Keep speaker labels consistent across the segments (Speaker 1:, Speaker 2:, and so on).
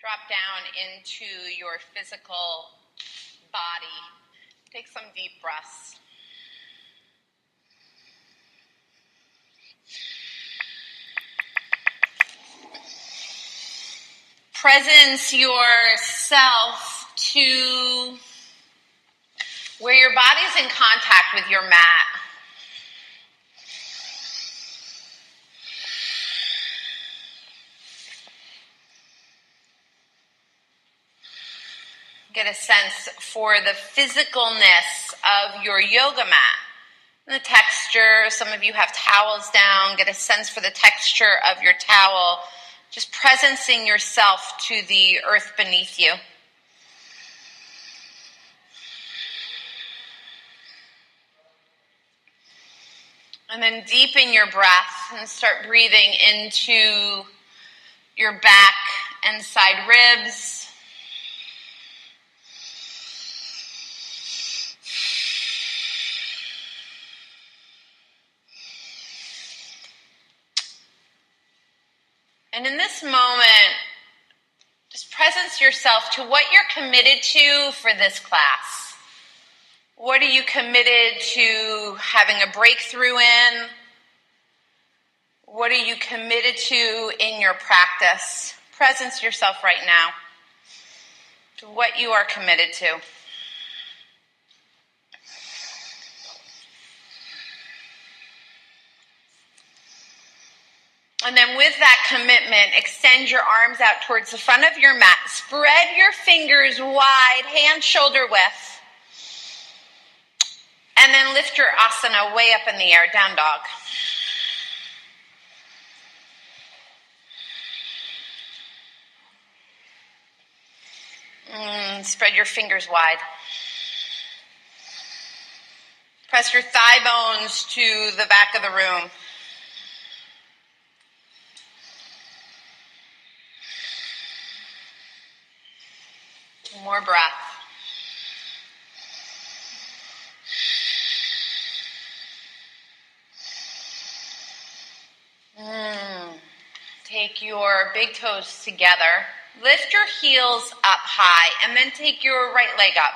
Speaker 1: Drop down into your physical body. Take some deep breaths. Presence yourself to where your body's in contact with your mat. Get a sense for the physicalness of your yoga mat. The texture, some of you have towels down. Get a sense for the texture of your towel. Just presencing yourself to the earth beneath you. And then deepen your breath and start breathing into your back and side ribs. And in this moment, just presence yourself to what you're committed to for this class. What are you committed to having a breakthrough in? What are you committed to in your practice? Presence yourself right now to what you are committed to. And then with that commitment, extend your arms out towards the front of your mat. Spread your fingers wide, hand shoulder width. And then lift your asana way up in the air, down dog. Spread your fingers wide. Press your thigh bones to the back of the room. More breath. Take your big toes together. Lift your heels up high and then take your right leg up.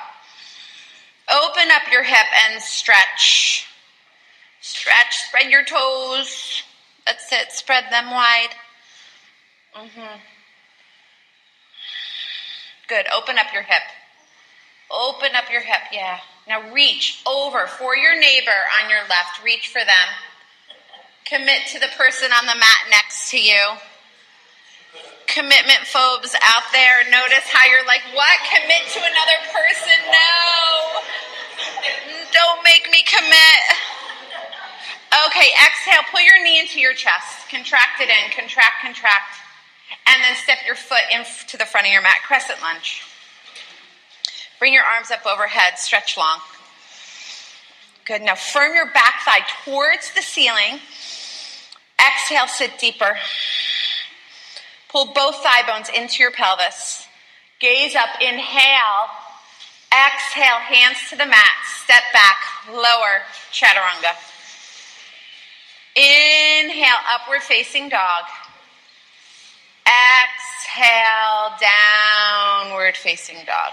Speaker 1: Open up your hip and stretch. Stretch, spread your toes. That's it, spread them wide. Good, open up your hip. Open up your hip, yeah. Now reach over for your neighbor on your left. Reach for them. Commit to the person on the mat next to you. Commitment phobes out there. Notice how you're like, what? Commit to another person? No. Don't make me commit. Okay, exhale. Pull your knee into your chest. Contract it in. Contract, contract. And then step your foot into the front of your mat. Crescent lunge. Bring your arms up overhead. Stretch long. Good. Now firm your back thigh towards the ceiling. Exhale, sit deeper. Pull both thigh bones into your pelvis. Gaze up. Inhale. Exhale, hands to the mat. Step back. Lower. Chaturanga. Inhale, upward facing dog. Exhale, downward facing dog.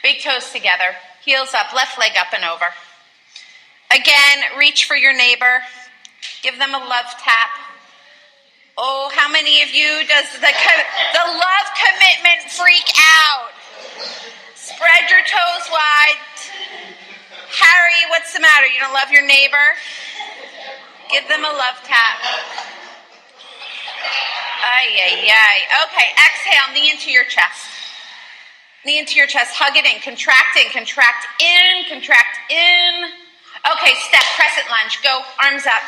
Speaker 1: Big toes together. Heels up, left leg up and over. Again, reach for your neighbor. Give them a love tap. Oh, how many of you does the love commitment freak out? Spread your toes wide. Harry, what's the matter? You don't love your neighbor? Give them a love tap. Ay, ay, ay. Okay, exhale, knee into your chest. Knee into your chest, hug it in, contract in, contract in, contract in. Okay, step, crescent lunge, go, arms up.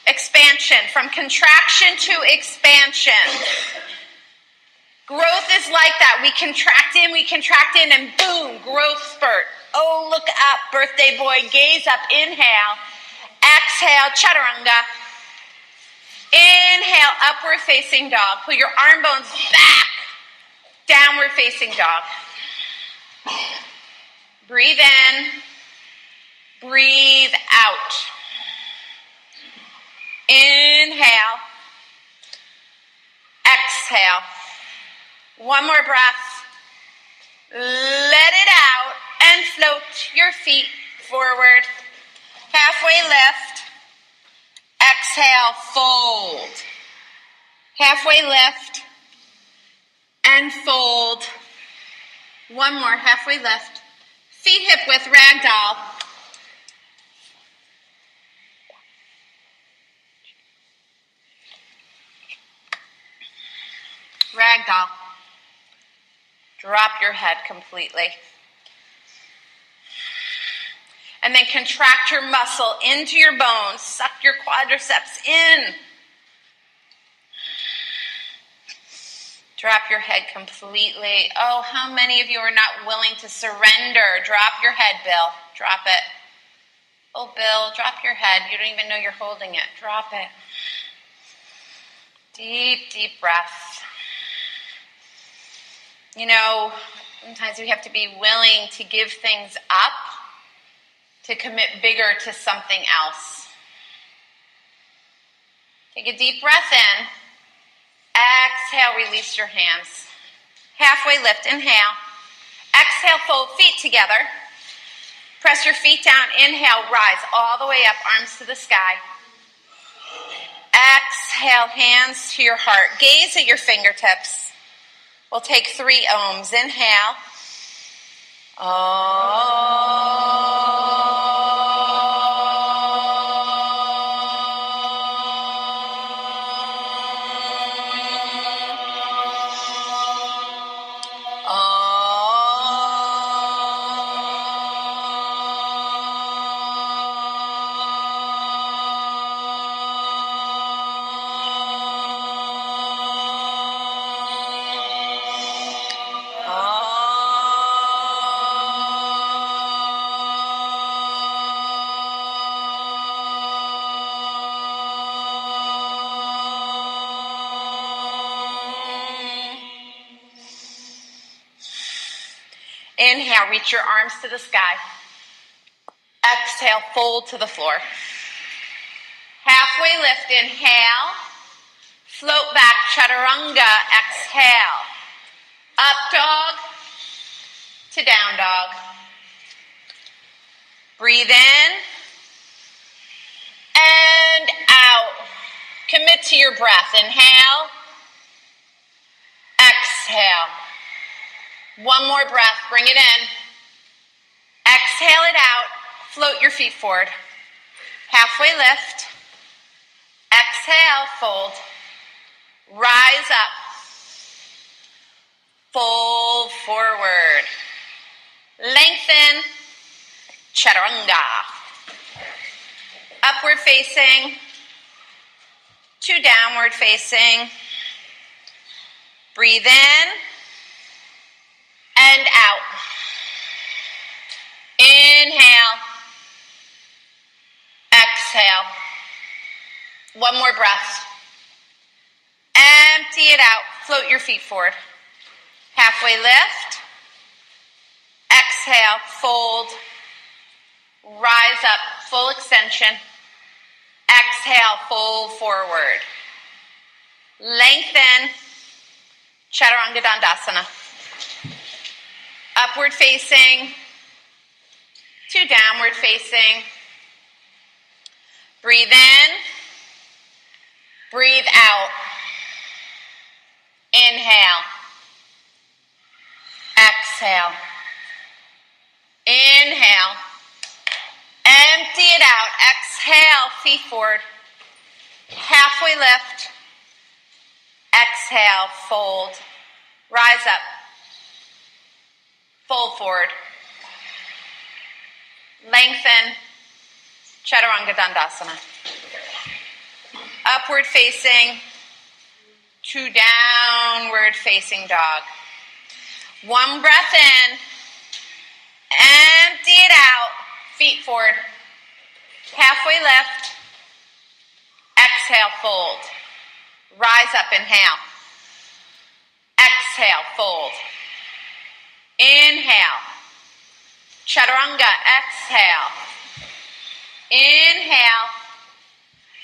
Speaker 1: Expansion, from contraction to expansion. Growth is like that. We contract in, and boom, growth spurt. Oh, look up, birthday boy, gaze up, inhale. Exhale, chaturanga. Inhale, upward facing dog. Pull your arm bones back. Downward facing dog. Breathe in. Breathe out. Inhale. Exhale. One more breath. Let it out and float your feet forward. Halfway lift. Exhale, fold. Halfway lift and fold. One more, halfway lift. Feet hip width, ragdoll. Ragdoll. Drop your head completely. And then contract your muscle into your bones. Suck your quadriceps in. Drop your head completely. Oh, how many of you are not willing to surrender? Drop your head, Bill. Drop it. Oh, Bill, drop your head. You don't even know you're holding it. Drop it. Deep, deep breath. You know, sometimes we have to be willing to give things up, to commit bigger to something else. Take a deep breath in. Exhale, release your hands. Halfway lift, inhale. Exhale, fold feet together. Press your feet down, inhale, rise all the way up, arms to the sky. Exhale, hands to your heart. Gaze at your fingertips. We'll take 3 ohms. Inhale. Inhale, reach your arms to the sky. Exhale, fold to the floor. Halfway lift, inhale. Float back, chaturanga, exhale. Up dog to down dog. Breathe in and out. Commit to your breath. Inhale. Exhale. One more breath, bring it in. Exhale it out, float your feet forward. Halfway lift. Exhale, fold. Rise up. Fold forward. Lengthen. Chaturanga. Upward facing. To downward facing. Breathe in. And out. Inhale. Exhale. One more breath. Empty it out. Float your feet forward. Halfway lift. Exhale. Fold. Rise up. Full extension. Exhale. Fold forward. Lengthen. Chaturanga Dandasana. Upward facing to downward facing. Breathe in. Breathe out. Inhale. Exhale. Inhale. Empty it out. Exhale. Feet forward. Halfway lift. Exhale. Fold. Rise up. Fold forward. Lengthen. Chaturanga Dandasana. Upward facing to downward facing dog. One breath in. Empty it out. Feet forward. Halfway lift. Exhale, fold. Rise up, inhale. Exhale, fold. Inhale. Chaturanga, exhale. Inhale.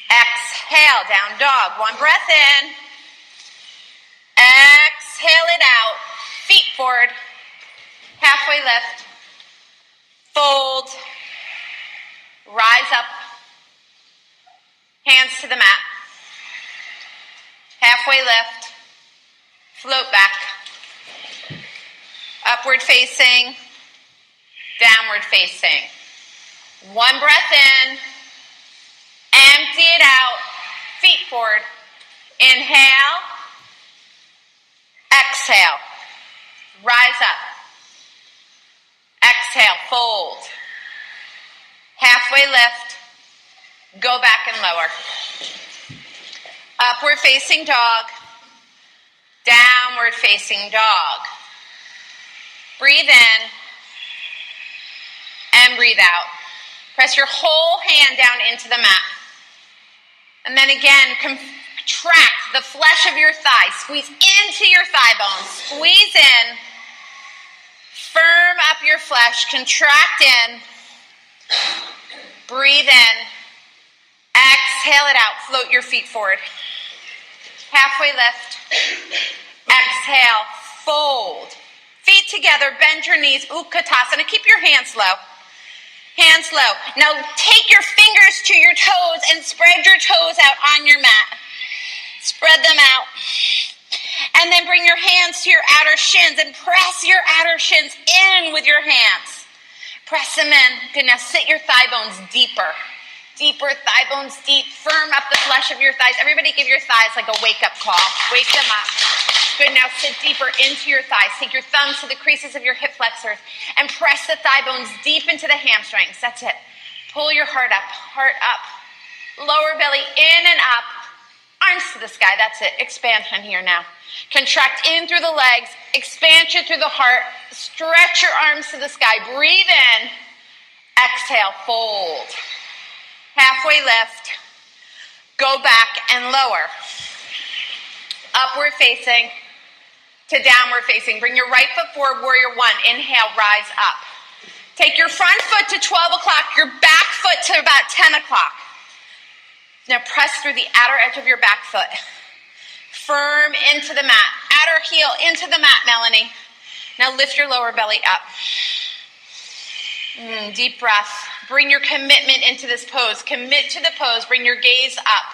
Speaker 1: Exhale, down dog. One breath in. Exhale. Exhale it out. Feet forward. Halfway lift. Fold. Rise up. Hands to the mat. Halfway lift. Float back. Upward facing. Downward facing. One breath in. Empty it out. Feet forward. Inhale. Exhale. Rise up. Exhale. Fold. Halfway lift. Go back and lower. Upward facing dog. Downward facing dog. Breathe in and breathe out. Press your whole hand down into the mat. And then again, contract the flesh of your thigh. Squeeze into your thigh bones. Squeeze in. Firm up your flesh. Contract in. Breathe in. Exhale it out. Float your feet forward. Halfway lift. Exhale. Fold. Feet together. Bend your knees. Utkatasana. Keep your hands low. Hands low. Now take your fingers to your toes and spread your toes out on your mat. Spread them out. And then bring your hands to your outer shins and press your outer shins in with your hands. Press them in. Good. Now sit your thigh bones deeper. Deeper, thigh bones deep. Firm up the flesh of your thighs. Everybody give your thighs like a wake-up call. Wake them up. Good. Now sit deeper into your thighs. Take your thumbs to the creases of your hip flexors and press the thigh bones deep into the hamstrings. That's it. Pull your heart up. Heart up. Lower belly in and up. Arms to the sky. That's it. Expansion here now. Contract in through the legs. Expansion through the heart. Stretch your arms to the sky. Breathe in. Exhale. Fold. Halfway lift. Go back and lower. Upward facing to downward facing. Bring your right foot forward, warrior one. Inhale, rise up. Take your front foot to 12 o'clock, your back foot to about 10 o'clock. Now press through the outer edge of your back foot. Firm into the mat. Outer heel into the mat, Melanie. Now lift your lower belly up. Deep breath. Bring your commitment into this pose. Commit to the pose. Bring your gaze up.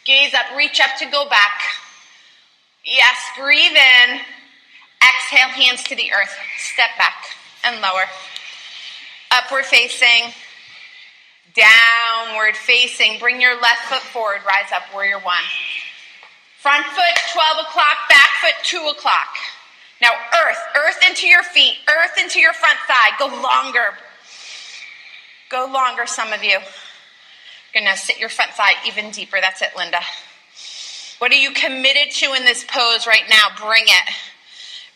Speaker 1: Gaze up. Reach up to go back. Yes, breathe in. Exhale, hands to the earth. Step back and lower. Upward facing. Downward facing. Bring your left foot forward. Rise up, warrior one. Front foot, 12 o'clock. Back foot, 2 o'clock. Now earth into your feet. Earth into your front thigh. Go longer. Go longer, some of you. You're going to sit your front thigh even deeper. That's it, Linda. What are you committed to in this pose right now? Bring it.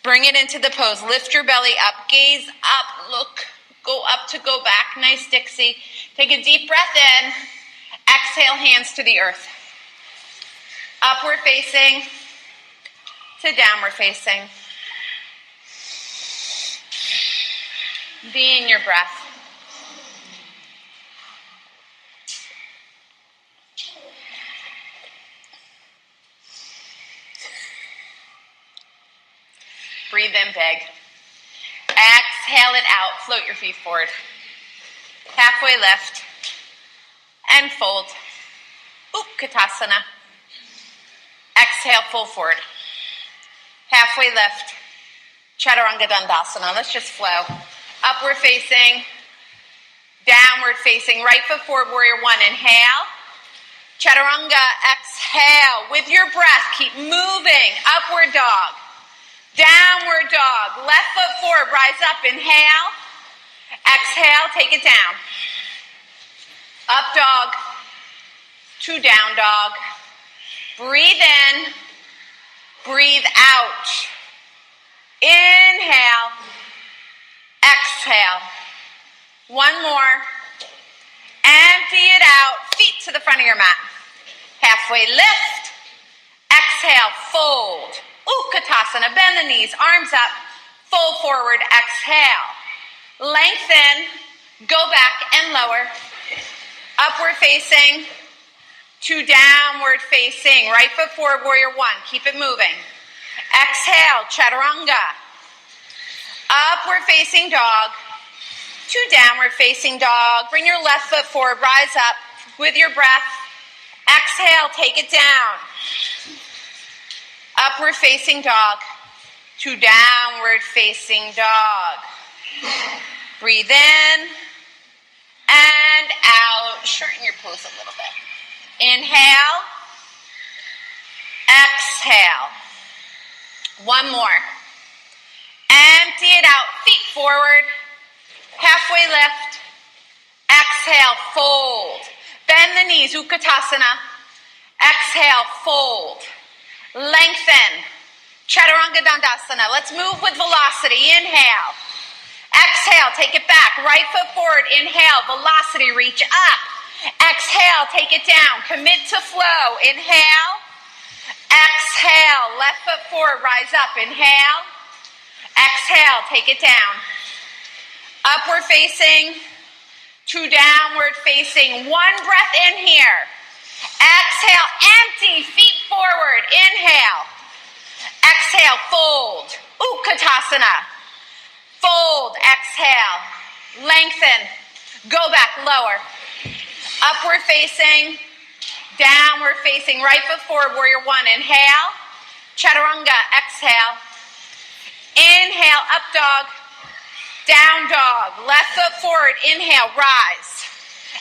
Speaker 1: Bring it into the pose. Lift your belly up. Gaze up. Look. Go up to go back. Nice, Dixie. Take a deep breath in. Exhale, hands to the earth. Upward facing to downward facing. Be in your breath. Breathe in big. Exhale it out. Float your feet forward. Halfway lift. And fold. Utkatasana. Exhale, fold forward. Halfway lift. Chaturanga Dandasana. Let's just flow. Upward facing. Downward facing. Right foot forward, warrior one. Inhale. Chaturanga. Exhale. With your breath, keep moving. Upward dog. Downward dog. Left foot forward. Rise up. Inhale. Exhale. Take it down. Up dog. To down dog. Breathe in. Breathe out. Inhale. Exhale. One more. Empty it out. Feet to the front of your mat. Halfway lift. Exhale. Fold. Utkatasana. Bend the knees. Arms up. Fold forward. Exhale. Lengthen. Go back and lower. Upward facing to downward facing. Right foot forward, warrior one. Keep it moving. Exhale, chaturanga. Upward facing dog to downward facing dog. Bring your left foot forward, rise up with your breath. Exhale, take it down. Upward facing dog to downward facing dog. Breathe in and out. Shorten your pose a little bit. Inhale. Exhale. One more. Empty it out. Feet forward. Halfway lift. Exhale, fold. Bend the knees, Utkatasana. Exhale, fold. Lengthen. Chaturanga Dandasana. Let's move with velocity. Inhale. Exhale, take it back. Right foot forward. Inhale, velocity, reach up. Exhale, take it down. Commit to flow. Inhale. Exhale, left foot forward, rise up. Inhale. Exhale, take it down. Upward facing to downward facing. One breath in here. Exhale, empty, feet forward. Inhale. Exhale, fold. Utkatasana. Fold, exhale. Lengthen. Go back, lower. Upward facing. Downward facing. Right foot forward, warrior one. Inhale. Chaturanga, exhale. Inhale, up dog. Down dog. Left foot forward. Inhale, rise.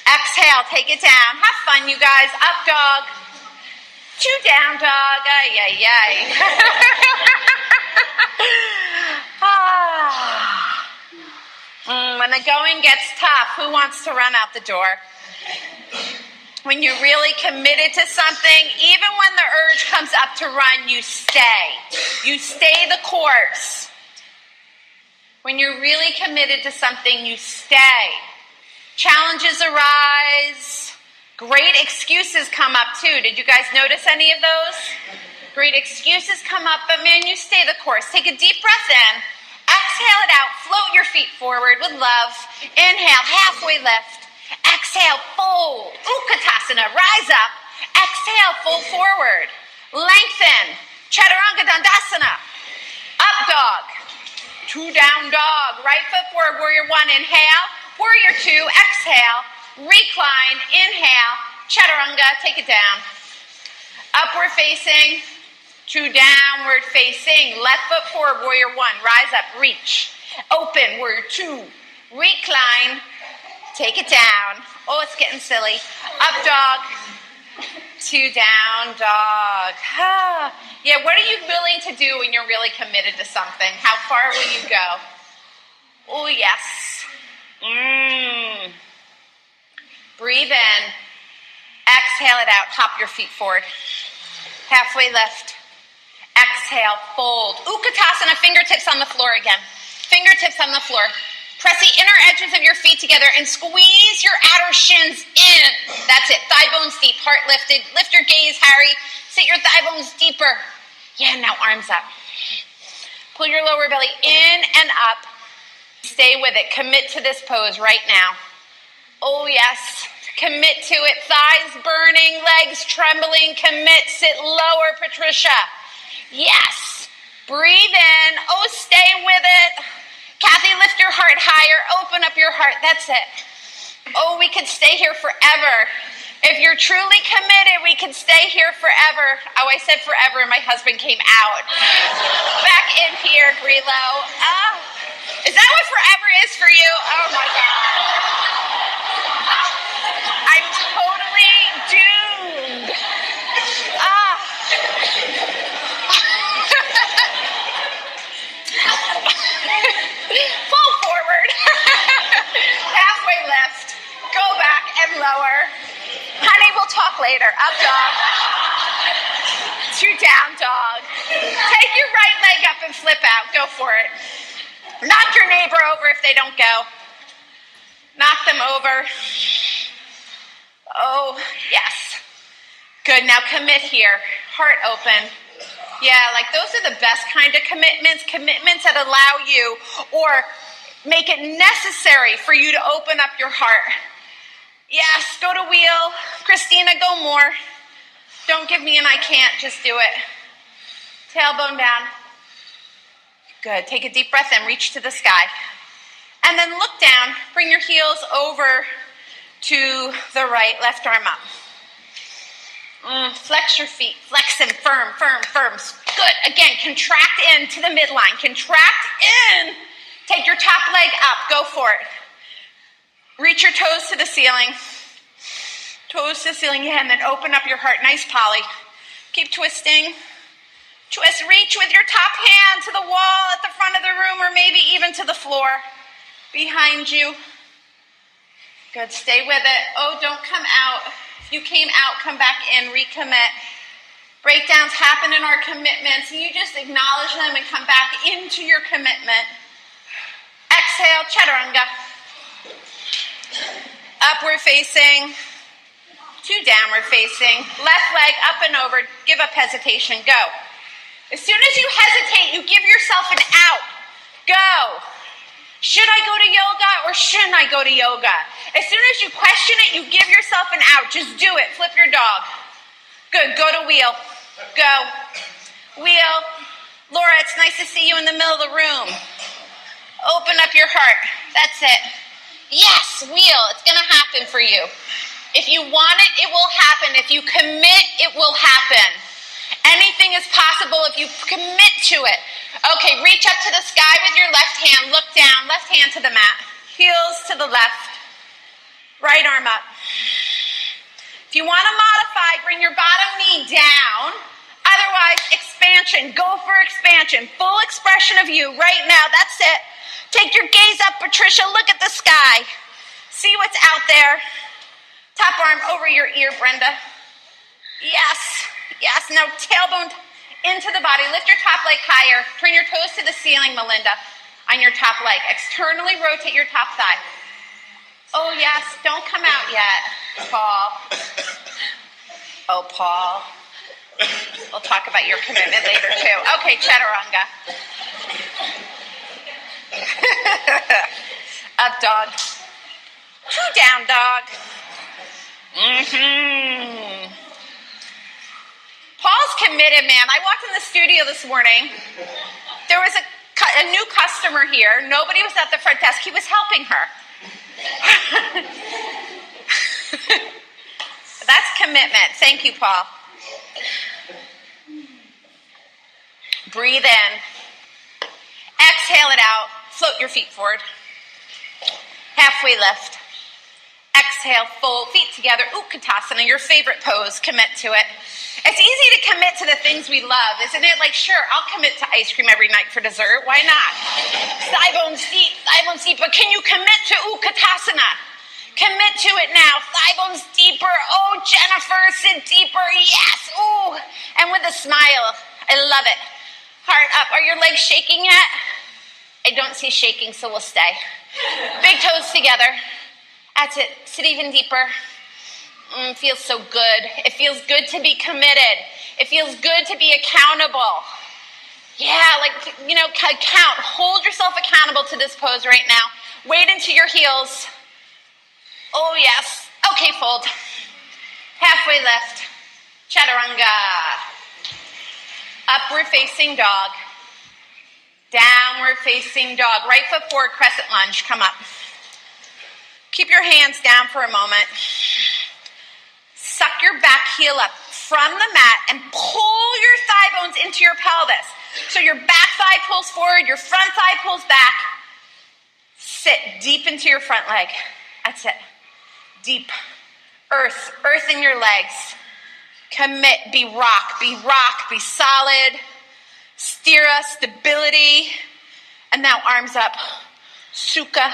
Speaker 1: Exhale, take it down. Have fun, you guys. Up dog. To down dog. Ay, ay, ay. When the going gets tough, who wants to run out the door? When you're really committed to something, even when the urge comes up to run, you stay. You stay the course. When you're really committed to something, you stay. Challenges arise. Great excuses come up too. Did you guys notice any of those? Great excuses come up, but man, you stay the course. Take a deep breath in. Exhale it out. Float your feet forward with love. Inhale, halfway lift. Exhale, fold. Utkatasana, rise up. Exhale, fold forward. Lengthen. Chaturanga Dandasana. Up dog. To down dog. Right foot forward, warrior one. Inhale. Warrior two. Exhale. Recline. Inhale. Chaturanga. Take it down. Upward facing. To downward facing. Left foot forward, warrior one. Rise up. Reach. Open. Warrior two. Recline. Take it down. Oh, it's getting silly. Up dog. To down dog. Yeah, what are you willing to do when you're really committed to something? How far will you go? Oh, yes. Breathe in. Exhale it out. Hop your feet forward. Halfway lift. Exhale, fold. Utkatasana, fingertips on the floor again. Fingertips on the floor. Press the inner edges of your feet together and squeeze your outer shins in. That's it. Thigh bones deep, heart lifted. Lift your gaze, Harry. Sit your thigh bones deeper. Yeah, now arms up. Pull your lower belly in and up. Stay with it. Commit to this pose right now. Oh, yes. Commit to it. Thighs burning, legs trembling. Commit. Sit lower, Patricia. Yes. Breathe in. Oh, stay with it. Kathy, lift your heart higher. Open up your heart. That's it. Oh, we could stay here forever. If you're truly committed, we could stay here forever. Oh, I said forever, and my husband came out. Back in here, Grilo. Is that what forever is for you? Oh, my God. I'm totally doomed. Fall forward. Halfway lift. Go back and lower. Honey, we'll talk later. Up dog. To down dog. Take your right leg up and flip out. Go for it. Knock your neighbor over if they don't go. Knock them over. Oh, yes. Good. Now commit here. Heart open. Yeah, like those are the best kind of commitments. Commitments that allow you or make it necessary for you to open up your heart. Yes, go to wheel. Christina, go more. Don't give me an I can't. Just do it. tailbone down. Good. Take a deep breath in, reach to the sky. And then look down, bring your heels over to the right, left arm up. Flex your feet, flex them, firm, firm, firm. Good. Again, contract in to the midline. Contract in. Take your top leg up, go for it. Reach your toes to the ceiling. Toes to the ceiling again, then open up your heart. Nice poly. Keep twisting. Twist, reach with your top hand to the wall at the front of the room or maybe even to the floor behind you. Good, stay with it. Oh, don't come out. If you came out, come back in, recommit. Breakdowns happen in our commitments, and you just acknowledge them and come back into your commitment. Exhale, chaturanga. Upward facing to downward facing. Left leg up and over. Give up hesitation. Go. As soon as you hesitate, you give yourself an out. Go. Should I go to yoga or shouldn't I go to yoga? As soon as you question it, you give yourself an out. Just do it. Flip your dog. Good. Go to wheel. Go. Wheel. Laura, it's nice to see you in the middle of the room. Open up your heart. That's it. Yes, wheel. It's going to happen for you. If you want it, it will happen. If you commit, it will happen. Anything is possible if you commit to it. Okay, reach up to the sky with your left hand. Look down, left hand to the mat. Heels to the left. Right arm up. If you want to modify, bring your bottom knee down. Otherwise, expansion. Go for expansion. Full expression of you right now. That's it. Take your gaze up, Patricia. Look at the sky. See what's out there. Top arm over your ear, Brenda. Yes. Yes. Now tailbone into the body. Lift your top leg higher. Turn your toes to the ceiling, Melinda, on your top leg. Externally rotate your top thigh. Oh, yes. Don't come out yet, Paul. Oh, Paul. We'll talk about your commitment later, too. Okay, chaturanga. Up dog. Two down dog. Paul's committed, man. I walked in the studio this morning. There was a new customer here. Nobody was at the front desk. He was helping her. That's commitment. Thank you, Paul. Breathe in. Exhale it out. Float your feet forward. Halfway lift. Exhale, fold, feet together. Utkatasana, your favorite pose. Commit to it. It's easy to commit to the things we love, isn't it? Like, sure, I'll commit to ice cream every night for dessert. Why not? Thigh bones deep. But can you commit to Utkatasana? Commit to it now. Thigh bones deeper. Oh, Jennifer, sit deeper. Yes. Ooh. And with a smile. I love it. Heart up. Are your legs shaking yet? I don't see shaking, so we'll stay. Big toes together. That's it. Sit even deeper. Feels so good. It feels good to be committed. It feels good to be accountable. Yeah, count. Hold yourself accountable to this pose right now. Wade into your heels. Oh, yes. Okay, fold. Halfway lift. Chaturanga. Upward facing dog. Downward facing dog. Right foot forward, crescent lunge. Come up. Keep your hands down for a moment. Suck your back heel up from the mat and pull your thigh bones into your pelvis. So your back thigh pulls forward, your front thigh pulls back. Sit deep into your front leg. That's it. Deep. Earth in your legs. Commit, be rock, be solid. Sthira, stability. And now arms up. Sukha,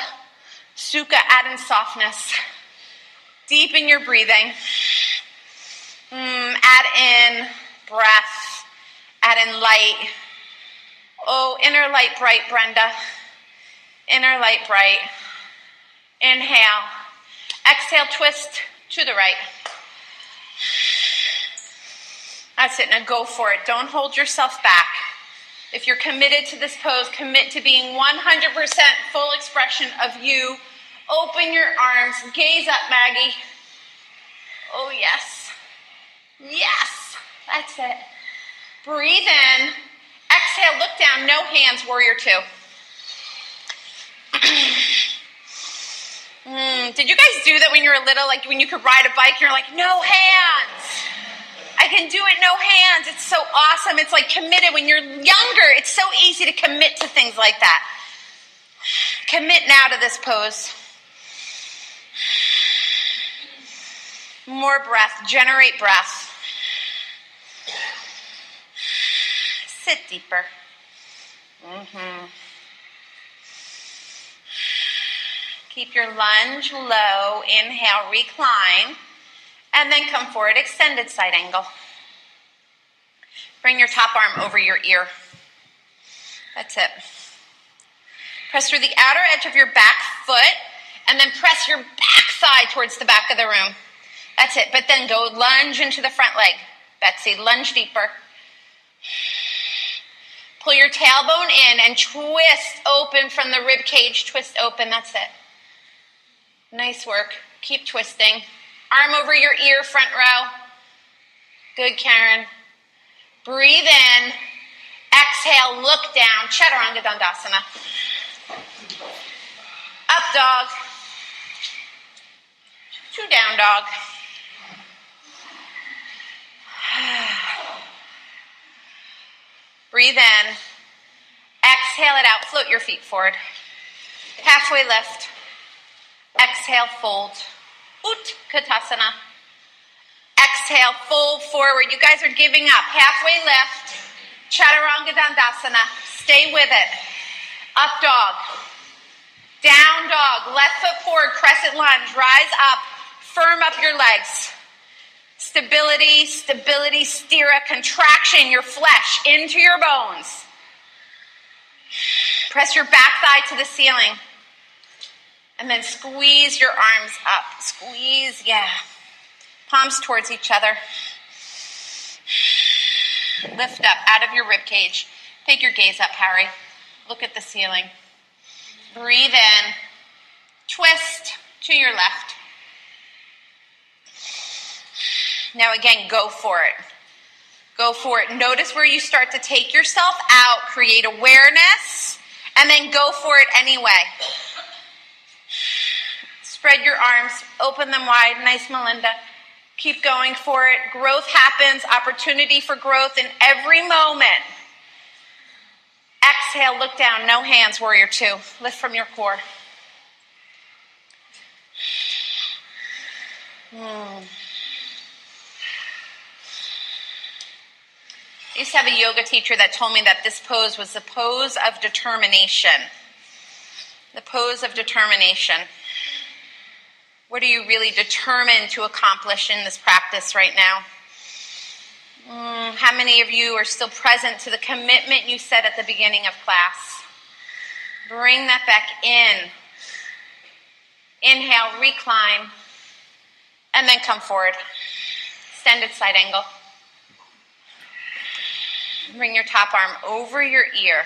Speaker 1: add in softness. Deepen your breathing. Add in breath. Add in light. Oh, inner light bright, Brenda. Inner light bright. Inhale. Exhale, twist to the right. That's it. Now go for it. Don't hold yourself back. If you're committed to this pose, commit to being 100% full expression of you. Open your arms. Gaze up, Maggie. Oh, yes. Yes. That's it. Breathe in. Exhale, look down, no hands, warrior two. Did you guys do that when you were little? Like when you could ride a bike, you're like, no hands. I can do it, no hands. It's so awesome. It's like committed. When you're younger, it's so easy to commit to things like that. Commit now to this pose. More breath. Generate breath. Sit deeper. Keep your lunge low. Inhale, recline. And then come forward, extended side angle. Bring your top arm over your ear. That's it. Press through the outer edge of your back foot, and then press your back thigh towards the back of the room. That's it. But then go lunge into the front leg. Betsy, lunge deeper. Pull your tailbone in and twist open from the rib cage. Twist open. That's it. Nice work. Keep twisting. Arm over your ear, front row. Good, Karen. Breathe in. Exhale, look down. Chaturanga Dandasana. Up dog. To down dog. Breathe in. Exhale it out. Float your feet forward. Halfway lift. Exhale, fold. Utkatasana. Exhale, fold forward. You guys are giving up. Halfway lift. Chaturanga Dandasana. Stay with it. Up dog. Down dog. Left foot forward. Crescent lunge. Rise up. Firm up your legs. Stability, stability, stira, contraction, your flesh into your bones. Press your back thigh to the ceiling. And then squeeze your arms up. Squeeze, yeah. Palms towards each other. Lift up out of your rib cage. Take your gaze up, Harry. Look at the ceiling. Breathe in. Twist to your left. Now again, go for it. Go for it. Notice where you start to take yourself out. Create awareness. And then go for it anyway. Spread your arms, open them wide. Nice, Melinda. Keep going for it. Growth happens. Opportunity for growth in every moment. Exhale, look down. No hands, warrior two. Lift from your core. I used to have a yoga teacher that told me that this pose was the pose of determination. The pose of determination. What are you really determined to accomplish in this practice right now? How many of you are still present to the commitment you set at the beginning of class? Bring that back in. Inhale, recline, and then come forward. Extended side angle. Bring your top arm over your ear.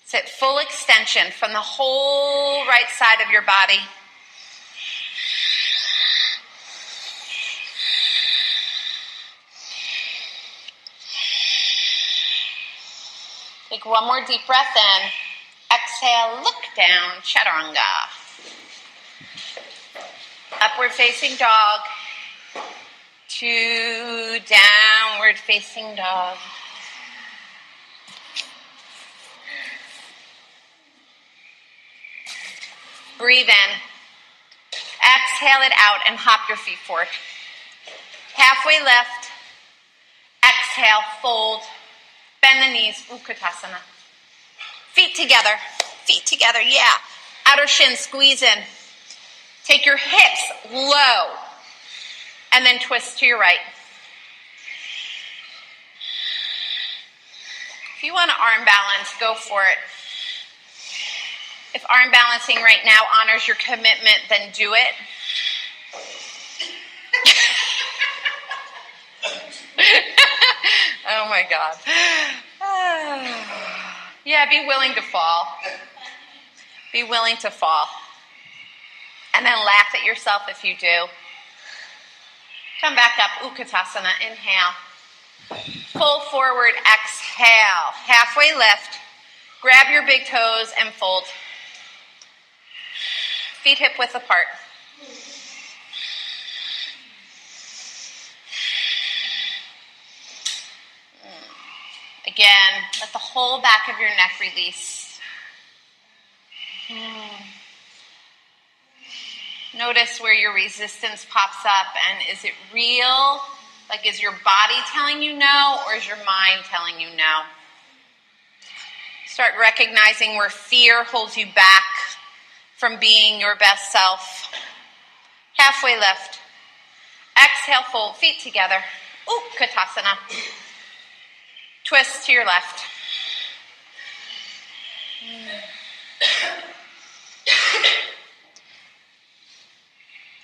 Speaker 1: Sit full extension from the whole right side of your body. Take one more deep breath in. Exhale, look down, chaturanga. Upward facing dog. To downward facing dog. Breathe in. Exhale it out and hop your feet forward. Halfway lift. Exhale, fold. Bend the knees, Utkatasana. Feet together, yeah. Outer shin, squeeze in. Take your hips low. And then twist to your right. If you want to arm balance, go for it. If arm balancing right now honors your commitment, then do it. Oh my God. Yeah, be willing to fall. Be willing to fall. And then laugh at yourself if you do. Come back up, Utkatasana, inhale. Full forward, exhale. Halfway lift. Grab your big toes and fold. Feet hip width apart. Again, let the whole back of your neck release. Notice where your resistance pops up, and is it real? Like, is your body telling you no, or is your mind telling you no? Start recognizing where fear holds you back from being your best self. Halfway lift. Exhale, fold, feet together. Utkatasana. Twist to your left.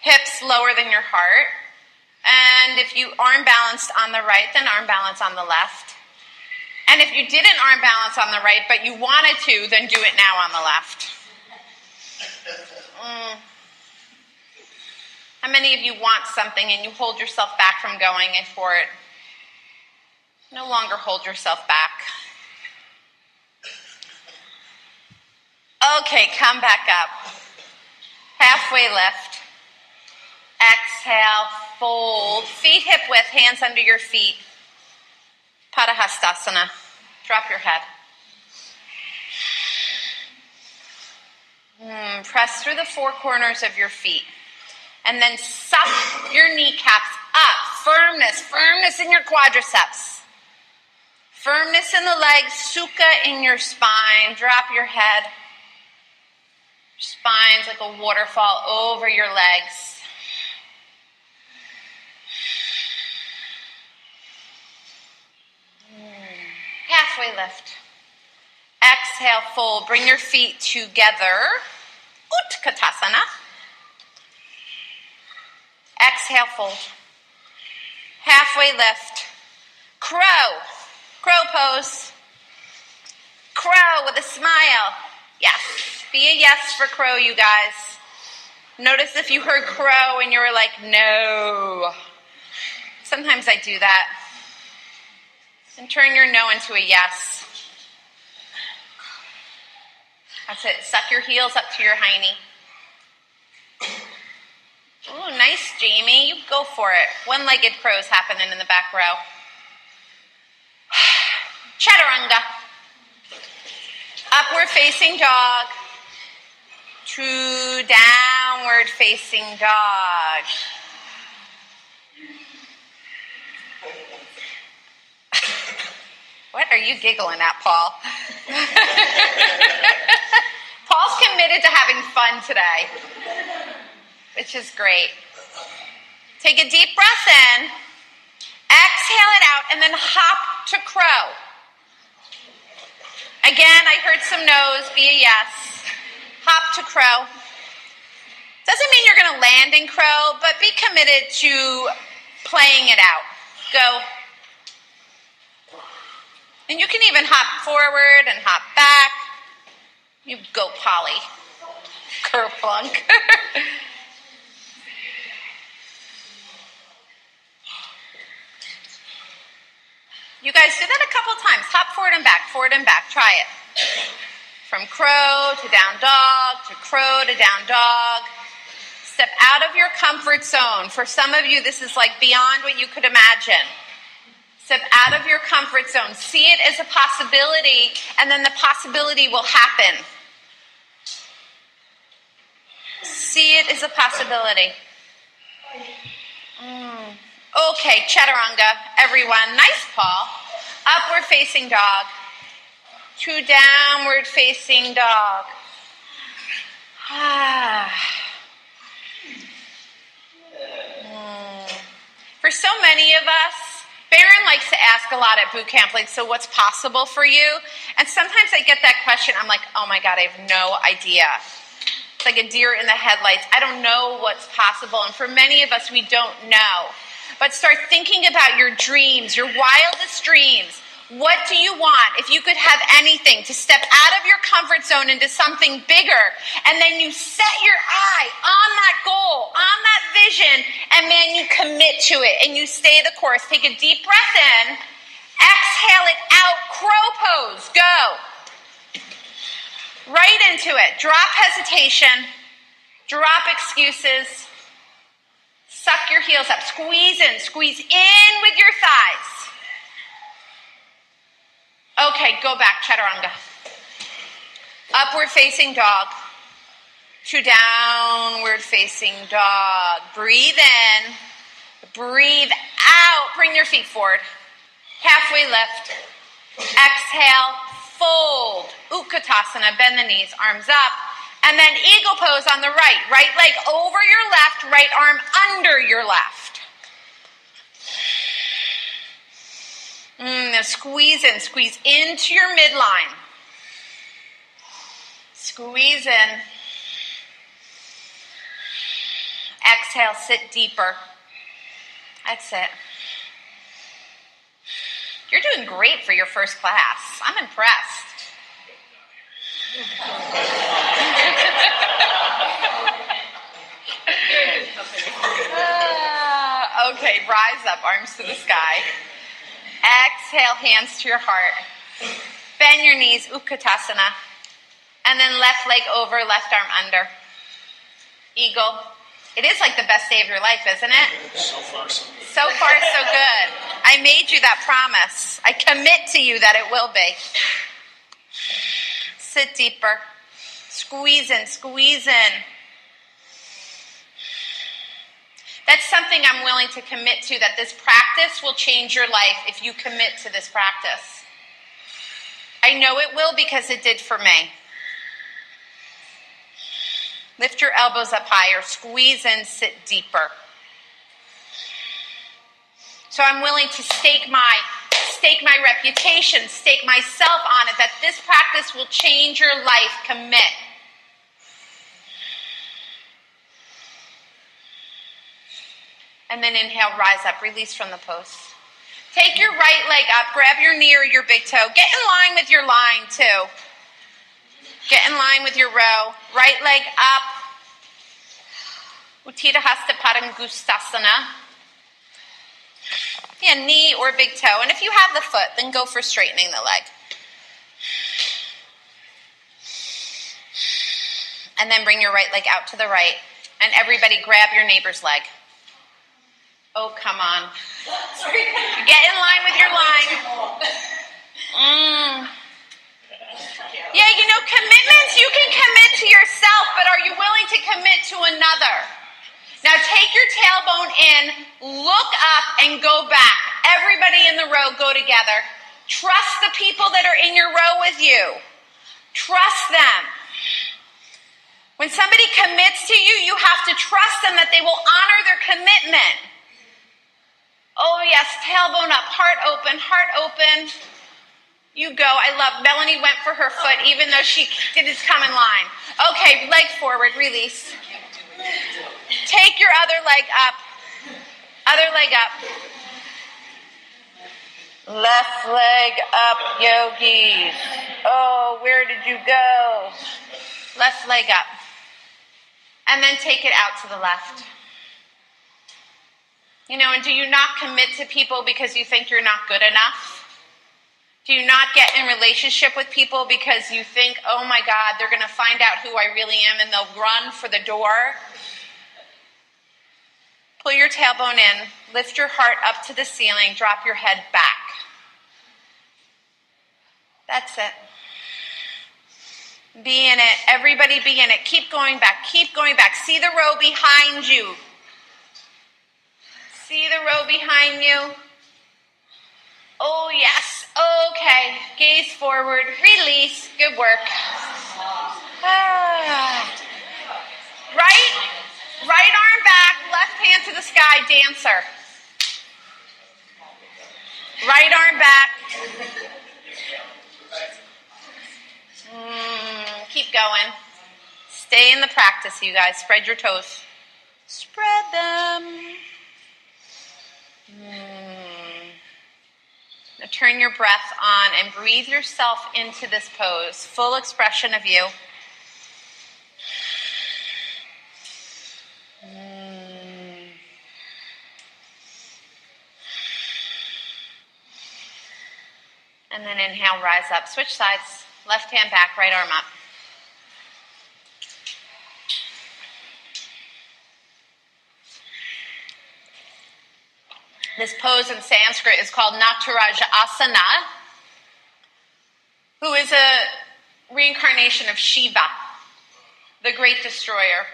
Speaker 1: Hips lower than your heart. And if you arm balanced on the right, then arm balance on the left. And if you didn't arm balance on the right, but you wanted to, then do it now on the left. How many of you want something and you hold yourself back from going for it? No longer hold yourself back. Okay, come back up. Halfway lift. Exhale, fold. Feet hip width, hands under your feet. Padahastasana. Drop your head. Press through the four corners of your feet. And then suck your kneecaps up. Firmness in your quadriceps. Firmness in the legs, sukha in your spine. Drop your head. Spine's like a waterfall over your legs. Halfway lift. Exhale, fold. Bring your feet together. Utkatasana. Exhale, fold. Halfway lift. Crow. Crow pose. Crow with a smile. Yes. Be a yes for crow, you guys. Notice if you heard crow and you were like, no. Sometimes I do that. And turn your no into a yes. That's it. Suck your heels up to your hiney. Ooh, nice, Jamie. You go for it. One-legged crows happening in the back row. Chaturanga. Upward facing dog. To downward facing dog. What are you giggling at, Paul? Paul's committed to having fun today, which is great. Take a deep breath in, exhale it out, and then hop to crow. Again, I heard some no's, be a yes. Hop to crow. Doesn't mean you're going to land in crow, but be committed to playing it out. Go. And you can even hop forward and hop back. You go, Polly. Kerplunk. You guys do that a couple times. Hop forward and back, forward and back. Try it. From crow to down dog, to crow to down dog. Step out of your comfort zone. For some of you, this is like beyond what you could imagine. Step out of your comfort zone. See it as a possibility, and then the possibility will happen. See it as a possibility. Okay, chaturanga, everyone. Nice, Paul. Upward facing dog. To downward facing dog. For so many of us, Barron likes to ask a lot at boot camp, like, so what's possible for you? And sometimes I get that question. I'm like, oh my God, I have no idea. It's like a deer in the headlights. I don't know what's possible. And for many of us, we don't know. But start thinking about your dreams, your wildest dreams. What do you want? If you could have anything, to step out of your comfort zone into something bigger, and then you set your eye on that goal, on that vision, and man, you commit to it, and you stay the course. Take a deep breath in, exhale it out, crow pose, go. Right into it. Drop hesitation, drop excuses, suck your heels up, squeeze in with your thighs. Okay, go back, chaturanga. Upward facing dog to downward facing dog. Breathe in, breathe out. Bring your feet forward. Halfway lift. Exhale, fold. Utkatasana, bend the knees, arms up. And then eagle pose on the right. Right leg over your left, right arm under your left. Now squeeze into your midline. Squeeze in. Exhale, sit deeper. That's it. You're doing great for your first class. I'm impressed. Okay, rise up, arms to the sky. Exhale, hands to your heart. Bend your knees, Utkatasana. And then left leg over, left arm under. Eagle. It is like the best day of your life, isn't it?
Speaker 2: So far, so good.
Speaker 1: So far, so good. I made you that promise. I commit to you that it will be. Sit deeper. Squeeze in, squeeze in. That's something I'm willing to commit to, that this practice will change your life if you commit to this practice. I know it will because it did for me. Lift your elbows up higher, squeeze in, sit deeper. So I'm willing to stake my reputation, stake myself on it, that this practice will change your life. Commit. And then inhale, rise up, release from the pose. Take your right leg up, grab your knee or your big toe. Get in line with your line too. Get in line with your row. Right leg up. Uttita Hasta Padangustasana. Yeah, knee or big toe. And if you have the foot, then go for straightening the leg. And then bring your right leg out to the right. And everybody grab your neighbor's leg. Oh, come on. Get in line with your line. Yeah, commitments, you can commit to yourself, but are you willing to commit to another? Now take your tailbone in, look up, and go back. Everybody in the row, go together. Trust the people that are in your row with you. Trust them. When somebody commits to you, you have to trust them that they will honor their commitment. Oh yes, tailbone up, heart open. You go. I love, Melanie went for her foot even though she didn't come in line. Okay, leg forward, release. Take your other leg up. Other leg up. Left leg up, yogis. Oh, where did you go? Left leg up. And then take it out to the left. And do you not commit to people because you think you're not good enough? Do you not get in relationship with people because you think, oh my God, they're going to find out who I really am and they'll run for the door? Pull your tailbone in, lift your heart up to the ceiling, drop your head back. That's it. Be in it. Everybody be in it. Keep going back. Keep going back. See the row behind you. See the row behind you? Oh, yes. Okay. Gaze forward. Release. Good work. Right arm back. Left hand to the sky. Dancer. Right arm back. Keep going. Stay in the practice, you guys. Spread your toes. Spread them. turn your breath on and breathe yourself into this pose. Full expression of you. And then inhale, rise up. Switch sides. Left hand back, right arm up. This pose in Sanskrit is called Nataraja Asana, who is a reincarnation of Shiva, the great destroyer.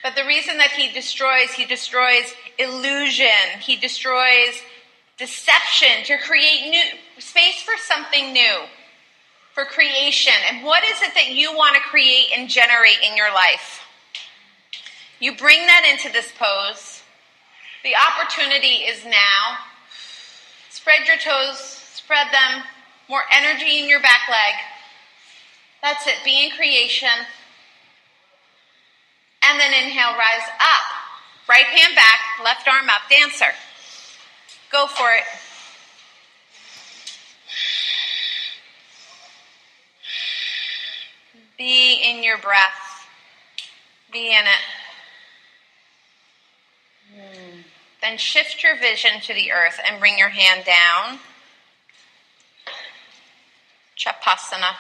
Speaker 1: But the reason that he destroys illusion, he destroys deception to create new space for something new, for creation. And what is it that you want to create and generate in your life? You bring that into this pose. The opportunity is now. Spread your toes, spread them. More energy in your back leg. That's it. Be in creation. And then inhale, rise up. Right hand back, left arm up. Dancer. Go for it. Be in your breath. Be in it. Then shift your vision to the earth and bring your hand down. Chapasana.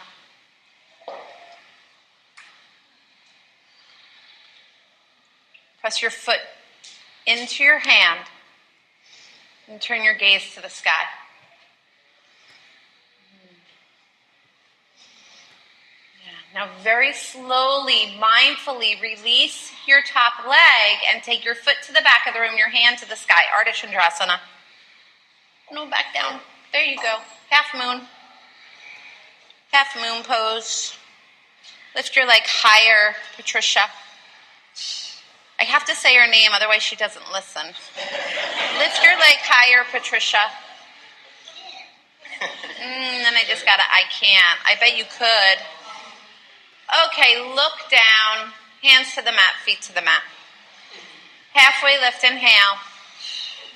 Speaker 1: Press your foot into your hand and turn your gaze to the sky. Now very slowly, mindfully release your top leg and take your foot to the back of the room, your hand to the sky, Ardha Chandrasana. No, back down. There you go. Half moon. Half moon pose. Lift your leg higher, Patricia. I have to say her name, otherwise she doesn't listen. Lift your leg higher, Patricia. Then I just I can't. I bet you could. Okay, look down, hands to the mat, feet to the mat. Halfway lift, inhale.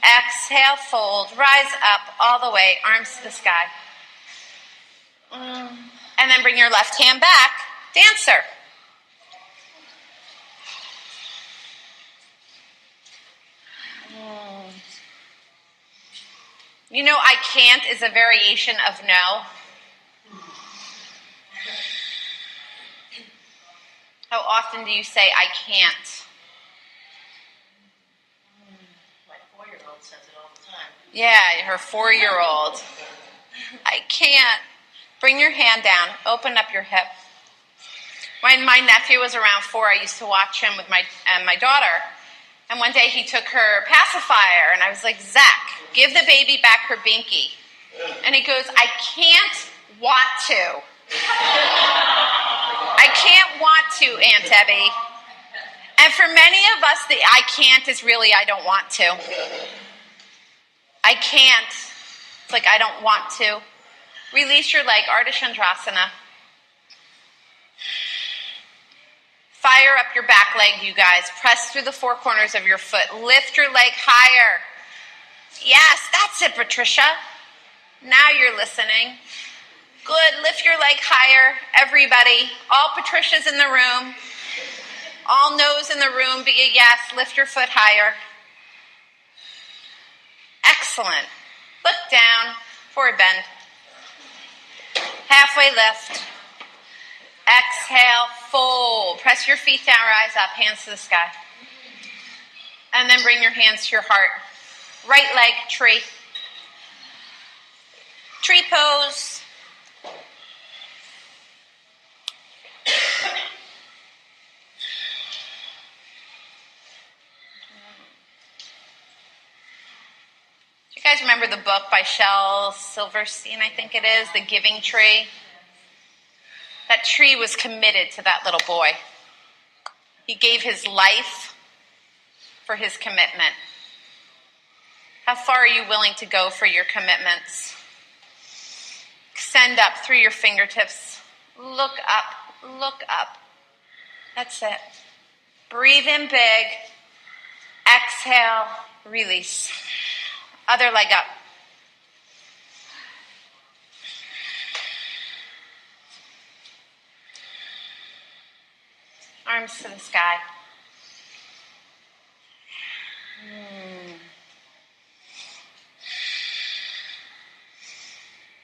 Speaker 1: Exhale, fold, rise up all the way, arms to the sky. And then bring your left hand back, dancer. You know, I can't is a variation of no. How often do you say, I can't?
Speaker 2: My 4-year-old says it all the time.
Speaker 1: Yeah, her 4-year-old. I can't. Bring your hand down. Open up your hip. When my nephew was around 4, I used to watch him with my daughter. And one day he took her pacifier, and I was like, Zach, give the baby back her binky. And he goes, I can't want to. I can't want to, Aunt Debbie. And for many of us, the I can't is really I don't want to. I can't. It's like I don't want to. Release your leg, Ardha Chandrasana. Fire up your back leg, you guys. Press through the 4 corners of your foot. Lift your leg higher. Yes, that's it, Patricia. Now you're listening. Good. Lift your leg higher, everybody. All Patricias in the room. All no's in the room. Be a yes. Lift your foot higher. Excellent. Look down. Forward bend. Halfway lift. Exhale. Fold. Press your feet down. Rise up. Hands to the sky. And then bring your hands to your heart. Right leg, tree. Tree pose. Do you guys remember the book by Shel Silverstein, I think it is, The Giving Tree? That tree was committed to that little boy. He gave his life for his commitment. How far are you willing to go for your commitments? Extend up through your fingertips. Look up. Look up. That's it. Breathe in big. Exhale. Release. Other leg up. Arms to the sky.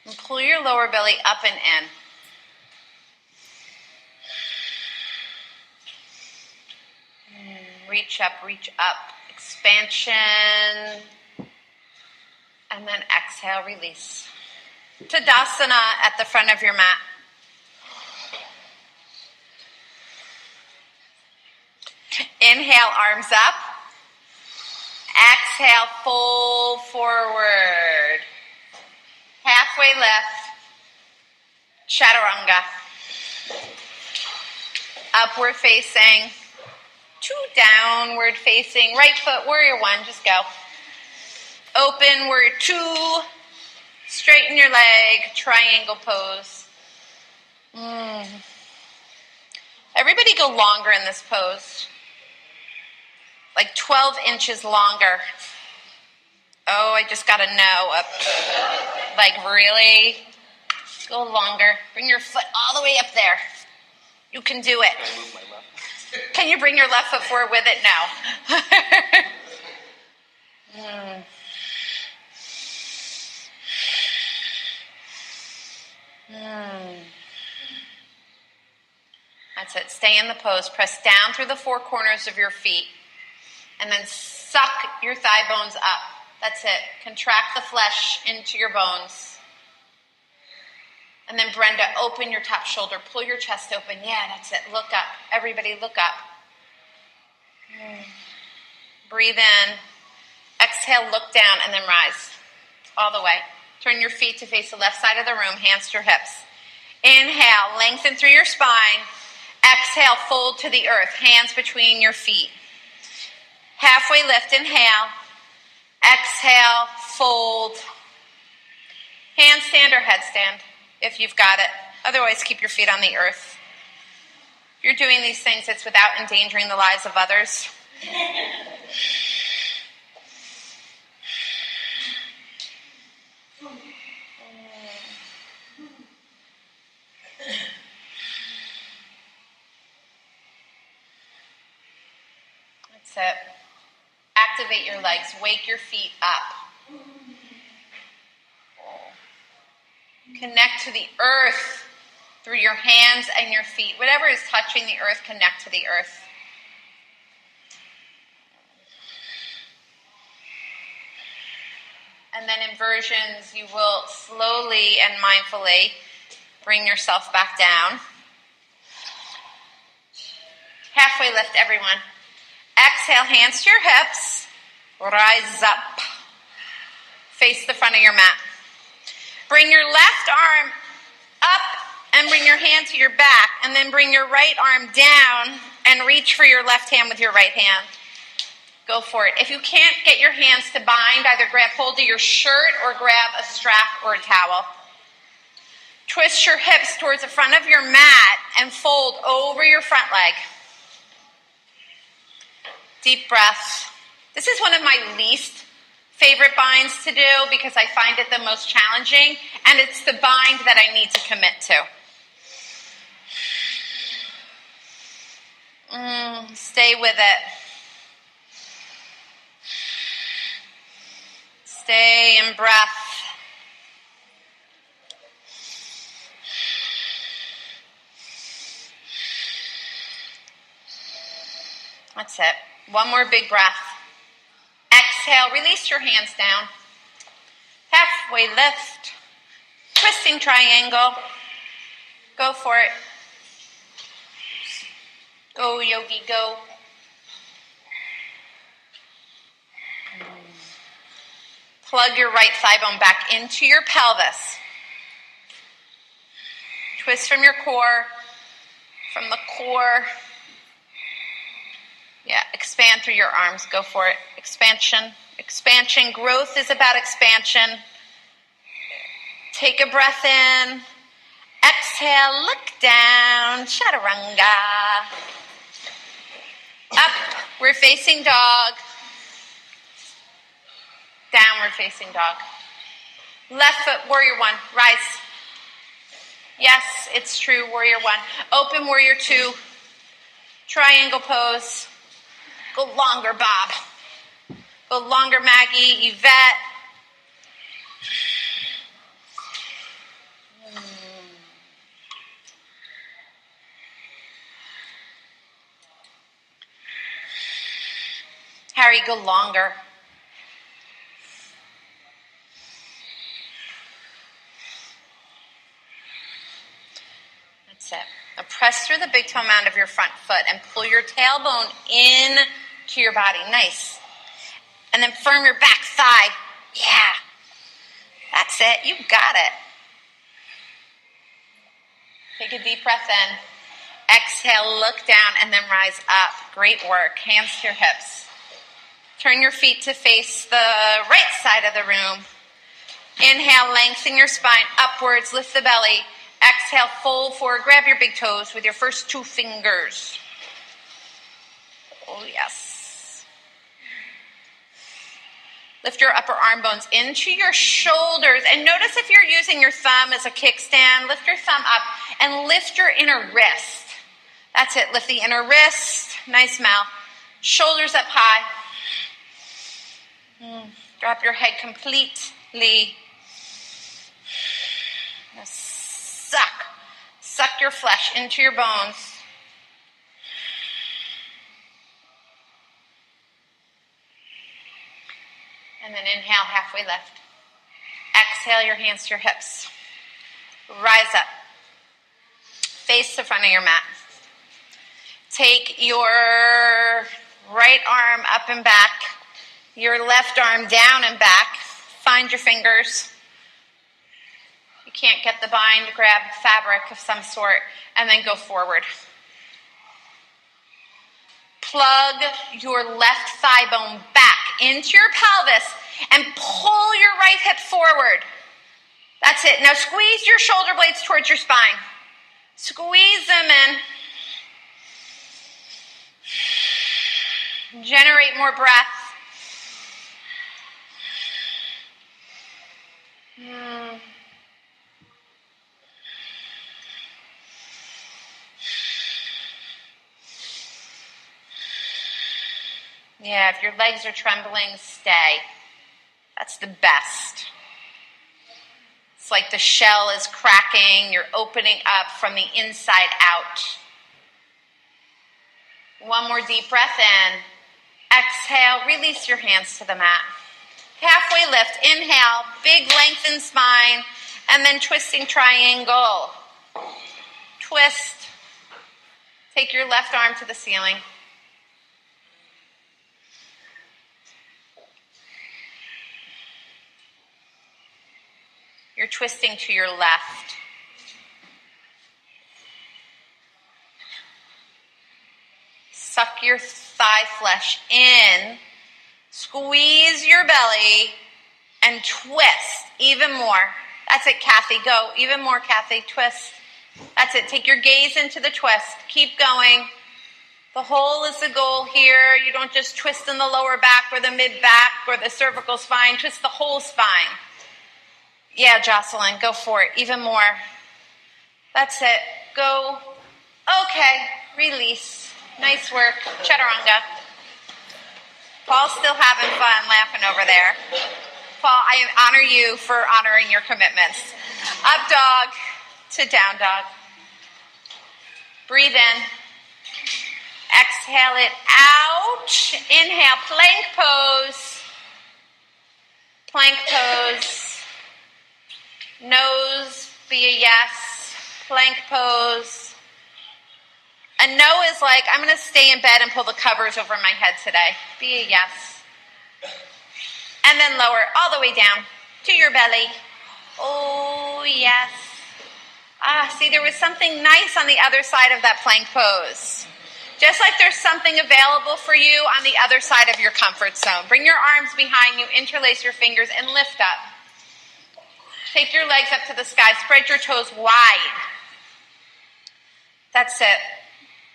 Speaker 1: And pull your lower belly up and in. Reach up, expansion. And then exhale, release. Tadasana at the front of your mat. Inhale, arms up. Exhale, fold forward. Halfway lift. Chaturanga. Upward facing. To downward facing. Right foot, warrior one, just go. Open, warrior two. Straighten your leg, triangle pose. Everybody go longer in this pose. Like 12 inches longer. Oh, I just got a no up. Like, really? Go longer. Bring your foot all the way up there. You can do it.
Speaker 3: Can I move my left?
Speaker 1: Can you bring your left foot forward with it? No. That's it. Stay in the pose. Press down through the four corners of your feet. And then suck your thigh bones up. That's it. Contract the flesh into your bones. And then Brenda, open your top shoulder. Pull your chest open. Yeah, that's it. Look up. Everybody look up. Breathe in. Exhale, look down, and then rise. All the way. Turn your feet to face the left side of the room. Hands to your hips. Inhale, lengthen through your spine. Exhale, fold to the earth. Hands between your feet. Halfway lift, inhale. Exhale, fold. Handstand or headstand, if you've got it. Otherwise, keep your feet on the earth. If you're doing these things, it's without endangering the lives of others. That's it. Activate your legs. Wake your feet up. Connect to the earth through your hands and your feet. Whatever is touching the earth, connect to the earth. And then inversions, you will slowly and mindfully bring yourself back down. Halfway lift, everyone. Exhale, hands to your hips. Rise up. Face the front of your mat. Bring your left arm up and bring your hand to your back. And then bring your right arm down and reach for your left hand with your right hand. Go for it. If you can't get your hands to bind, either grab hold of your shirt or grab a strap or a towel. Twist your hips towards the front of your mat and fold over your front leg. Deep breath. This is one of my least favorite binds to do because I find it the most challenging, and it's the bind that I need to commit to. Stay with it. Stay in breath. That's it. One more big breath. Exhale, release your hands down. Halfway lift. Twisting triangle. Go for it. Go, yogi, go. Plug your right thigh bone back into your pelvis. Twist from your core, from the core. Yeah, expand through your arms. Go for it. Expansion. Expansion. Growth is about expansion. Take a breath in. Exhale. Look down. Chaturanga. Up. We're facing dog. Downward facing dog. Left foot, warrior one. Rise. Yes, it's true, warrior one. Open, warrior two. Triangle pose. Go longer, Bob. Go longer, Maggie, Yvette. Harry, go longer. That's it. Now press through the big toe mound of your front foot and pull your tailbone in to your body. Nice. And then firm your back thigh. Yeah. That's it. You got it. Take a deep breath in. Exhale, look down, and then rise up. Great work. Hands to your hips. Turn your feet to face the right side of the room. Inhale, lengthen your spine upwards, lift the belly. Exhale, fold forward. Grab your big toes with your first 2 fingers. Oh, yes. Lift your upper arm bones into your shoulders. And notice if you're using your thumb as a kickstand, lift your thumb up and lift your inner wrist. That's it. Lift the inner wrist. Nice mouth. Shoulders up high. Drop your head completely. Now suck your flesh into your bones. And then inhale, halfway lift. Exhale, your hands to your hips. Rise up. Face the front of your mat. Take your right arm up and back. Your left arm down and back. Find your fingers. You can't get the bind, grab fabric of some sort, and then go forward. Plug your left thigh bone back into your pelvis and pull your right hip forward. That's it. Now squeeze your shoulder blades towards your spine. Squeeze them in. Generate more breath. Yeah, if your legs are trembling, stay. That's the best. It's like the shell is cracking. You're opening up from the inside out. One more deep breath in. Exhale, release your hands to the mat. Halfway lift, inhale, big lengthened spine, and then twisting triangle. Twist. Take your left arm to the ceiling. You're twisting to your left. Suck your thigh flesh in. Squeeze your belly and twist even more. That's it, Kathy. Go. Even more, Kathy. Twist. That's it. Take your gaze into the twist. Keep going. The whole is the goal here. You don't just twist in the lower back or the mid back or the cervical spine. Twist the whole spine. Yeah, Jocelyn, go for it. Even more. That's it. Go. Okay. Release. Nice work. Chaturanga. Paul's still having fun laughing over there. Paul, I honor you for honoring your commitments. Up dog to down dog. Breathe in. Exhale it out. Inhale, plank pose. Plank pose. Nose, be a yes. Plank pose. A no is like, I'm going to stay in bed and pull the covers over my head today. Be a yes. And then lower all the way down to your belly. Oh, yes. See, there was something nice on the other side of that plank pose. Just like there's something available for you on the other side of your comfort zone. Bring your arms behind you, interlace your fingers, and lift up. Take your legs up to the sky. Spread your toes wide. That's it.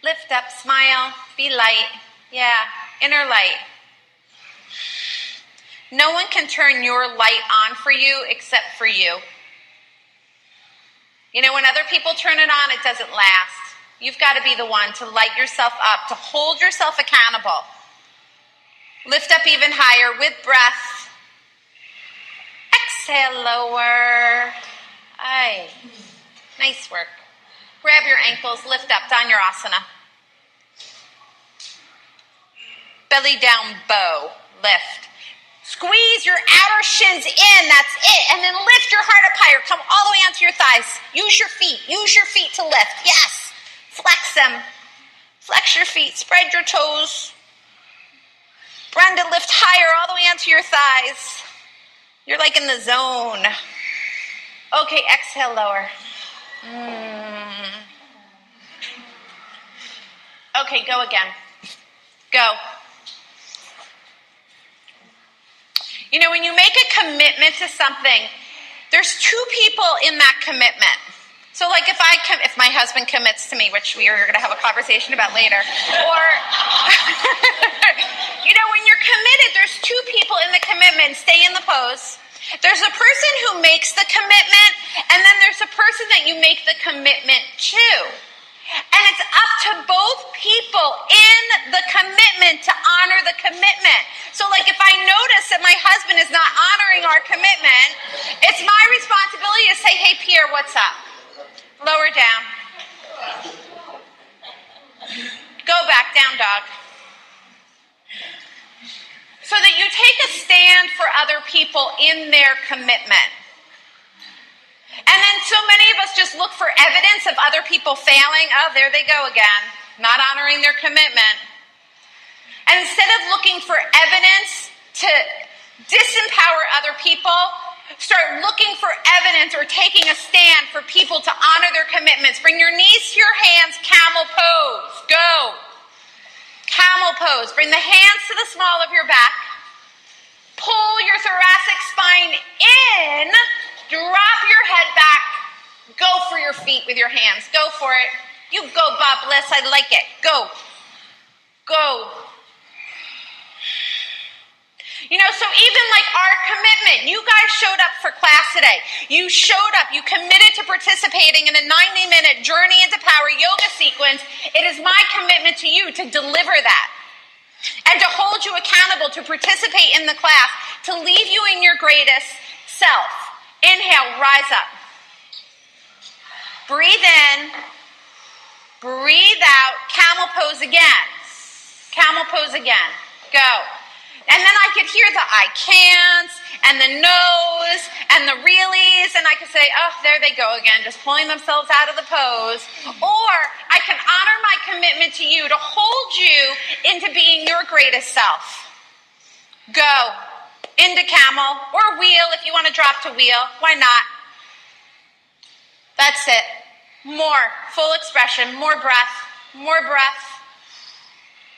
Speaker 1: Lift up, smile, be light. Yeah, inner light. No one can turn your light on for you except for you. You know, when other people turn it on, it doesn't last. You've got to be the one to light yourself up, to hold yourself accountable. Lift up even higher with breath. Exhale, lower. Aye. Nice work. Grab your ankles, lift up, Dhanurasana. Belly down, bow, lift. Squeeze your outer shins in, that's it. And then lift your heart up higher. Come all the way onto your thighs. Use your feet to lift. Yes. Flex them. Flex your feet, spread your toes. Brenda, lift higher all the way onto your thighs. You're like in the zone. Okay, exhale, lower. Okay, go again. Go. You know, when you make a commitment to something, there's two people in that commitment. So like if my husband commits to me, which we are going to have a conversation about later, or, you know, when you're committed, there's two people in the commitment. Stay in the pose. There's a person who makes the commitment, and then there's a person that you make the commitment to. And it's up to both people in the commitment to honor the commitment. So like if I notice that my husband is not honoring our commitment, it's my responsibility to say, hey, Pierre, what's up? Lower down. Go back, down dog. So that you take a stand for other people in their commitment. And then so many of us just look for evidence of other people failing. Oh, there they go again, not honoring their commitment. And instead of looking for evidence to disempower other people, start looking for evidence or taking a stand for people to honor their commitments. Bring your knees to your hands, camel pose. Go. Camel pose. Bring the hands to the small of your back. Pull your thoracic spine in. Drop your head back. Go for your feet with your hands. Go for it. You go, Bob Bliss. I like it. Go. Go. You know, so even like our commitment, you guys showed up for class today. You showed up. You committed to participating in a 90-minute Journey into Power yoga sequence. It is my commitment to you to deliver that and to hold you accountable to participate in the class, to leave you in your greatest self. Inhale, rise up. Breathe in. Breathe out. Camel pose again. Camel pose again. Go. And then I could hear the I can'ts and the no's and the reallys, and I could say, oh, there they go again, just pulling themselves out of the pose. Or I can honor my commitment to you to hold you into being your greatest self. Go. Into camel or wheel if you want to drop to wheel. Why not? That's it. More. Full expression. More breath. More breath.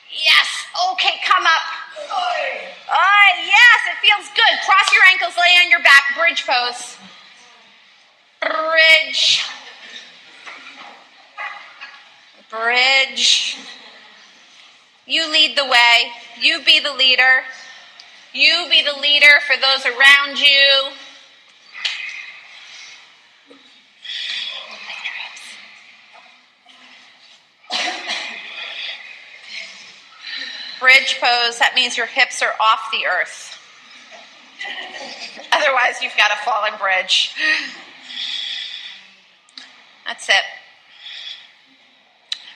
Speaker 1: Yes. Okay, come up. Oh, yes, it feels good. Cross your ankles, lay on your back. Bridge pose. Bridge. Bridge. You lead the way. You be the leader. You be the leader for those around you. Bridge pose, that means your hips are off the earth. Otherwise, you've got a falling bridge. That's it.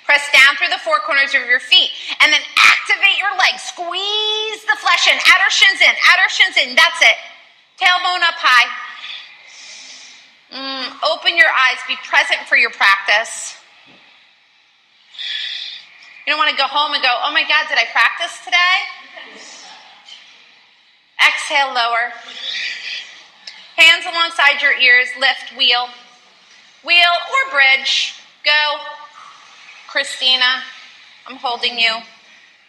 Speaker 1: Press down through the four corners of your feet and then activate your legs. Squeeze the flesh in. Outer shins in. Outer shins in. That's it. Tailbone up high. Open your eyes. Be present for your practice. You don't want to go home and go, oh my God, did I practice today? Exhale, lower. Hands alongside your ears. Lift, wheel. Wheel or bridge. Go. Christina, I'm holding you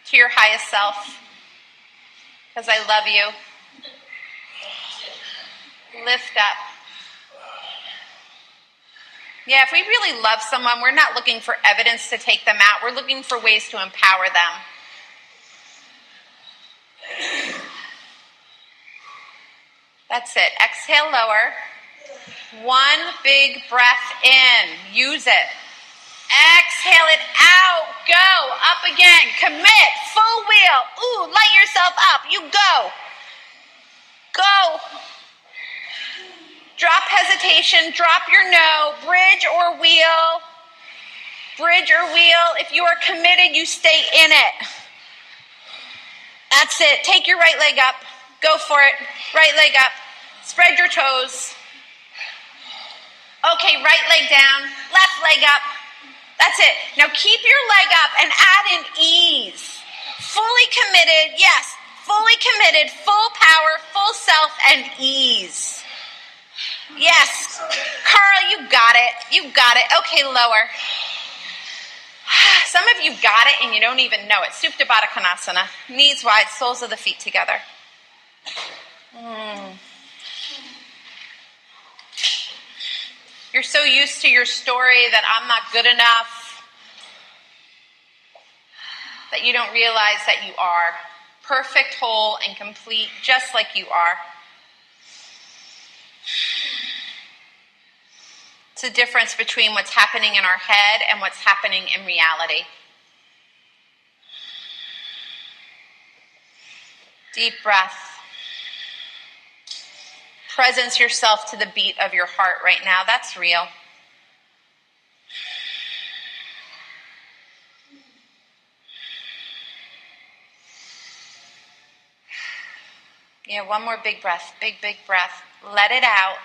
Speaker 1: to your highest self because I love you. Lift up. Yeah, if we really love someone, we're not looking for evidence to take them out. We're looking for ways to empower them. That's it. Exhale, lower. One big breath in. Use it. Exhale it out. Go. Up again. Commit. Full wheel. Ooh, light yourself up. You go. Go. Drop hesitation. Drop your no. Bridge or wheel. Bridge or wheel. If you are committed, you stay in it. That's it. Take your right leg up. Go for it. Right leg up. Spread your toes. Okay, right leg down. Left leg up. That's it. Now keep your leg up and add in ease. Fully committed. Yes. Fully committed. Full power. Full self and ease. Yes. Carl, you got it. You got it. Okay, lower. Some of you got it and you don't even know it. Supta Baddha Konasana. Knees wide, soles of the feet together. You're so used to your story that I'm not good enough that you don't realize that you are perfect, whole, and complete, just like you are. It's the difference between what's happening in our head and what's happening in reality. Deep breath. Presence yourself to the beat of your heart right now. That's real. Yeah, one more big breath. Big, big breath. Let it out.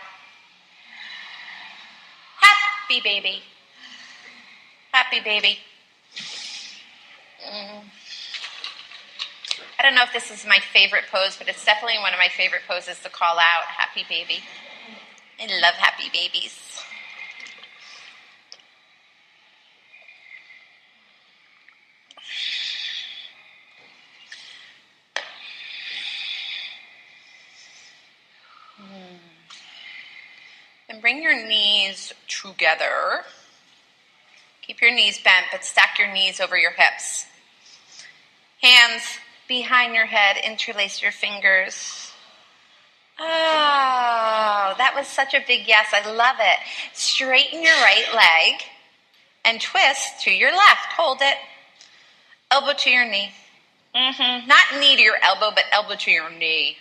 Speaker 1: Happy baby. Happy baby. I don't know if this is my favorite pose, but it's definitely one of my favorite poses to call out. Happy baby. I love happy babies. And bring your knees together. Keep your knees bent, but stack your knees over your hips. Hands behind your head, interlace your fingers. Oh, that was such a big yes. I love it. Straighten your right leg and twist to your left. Hold it. Elbow to your knee. Not knee to your elbow, but elbow to your knee.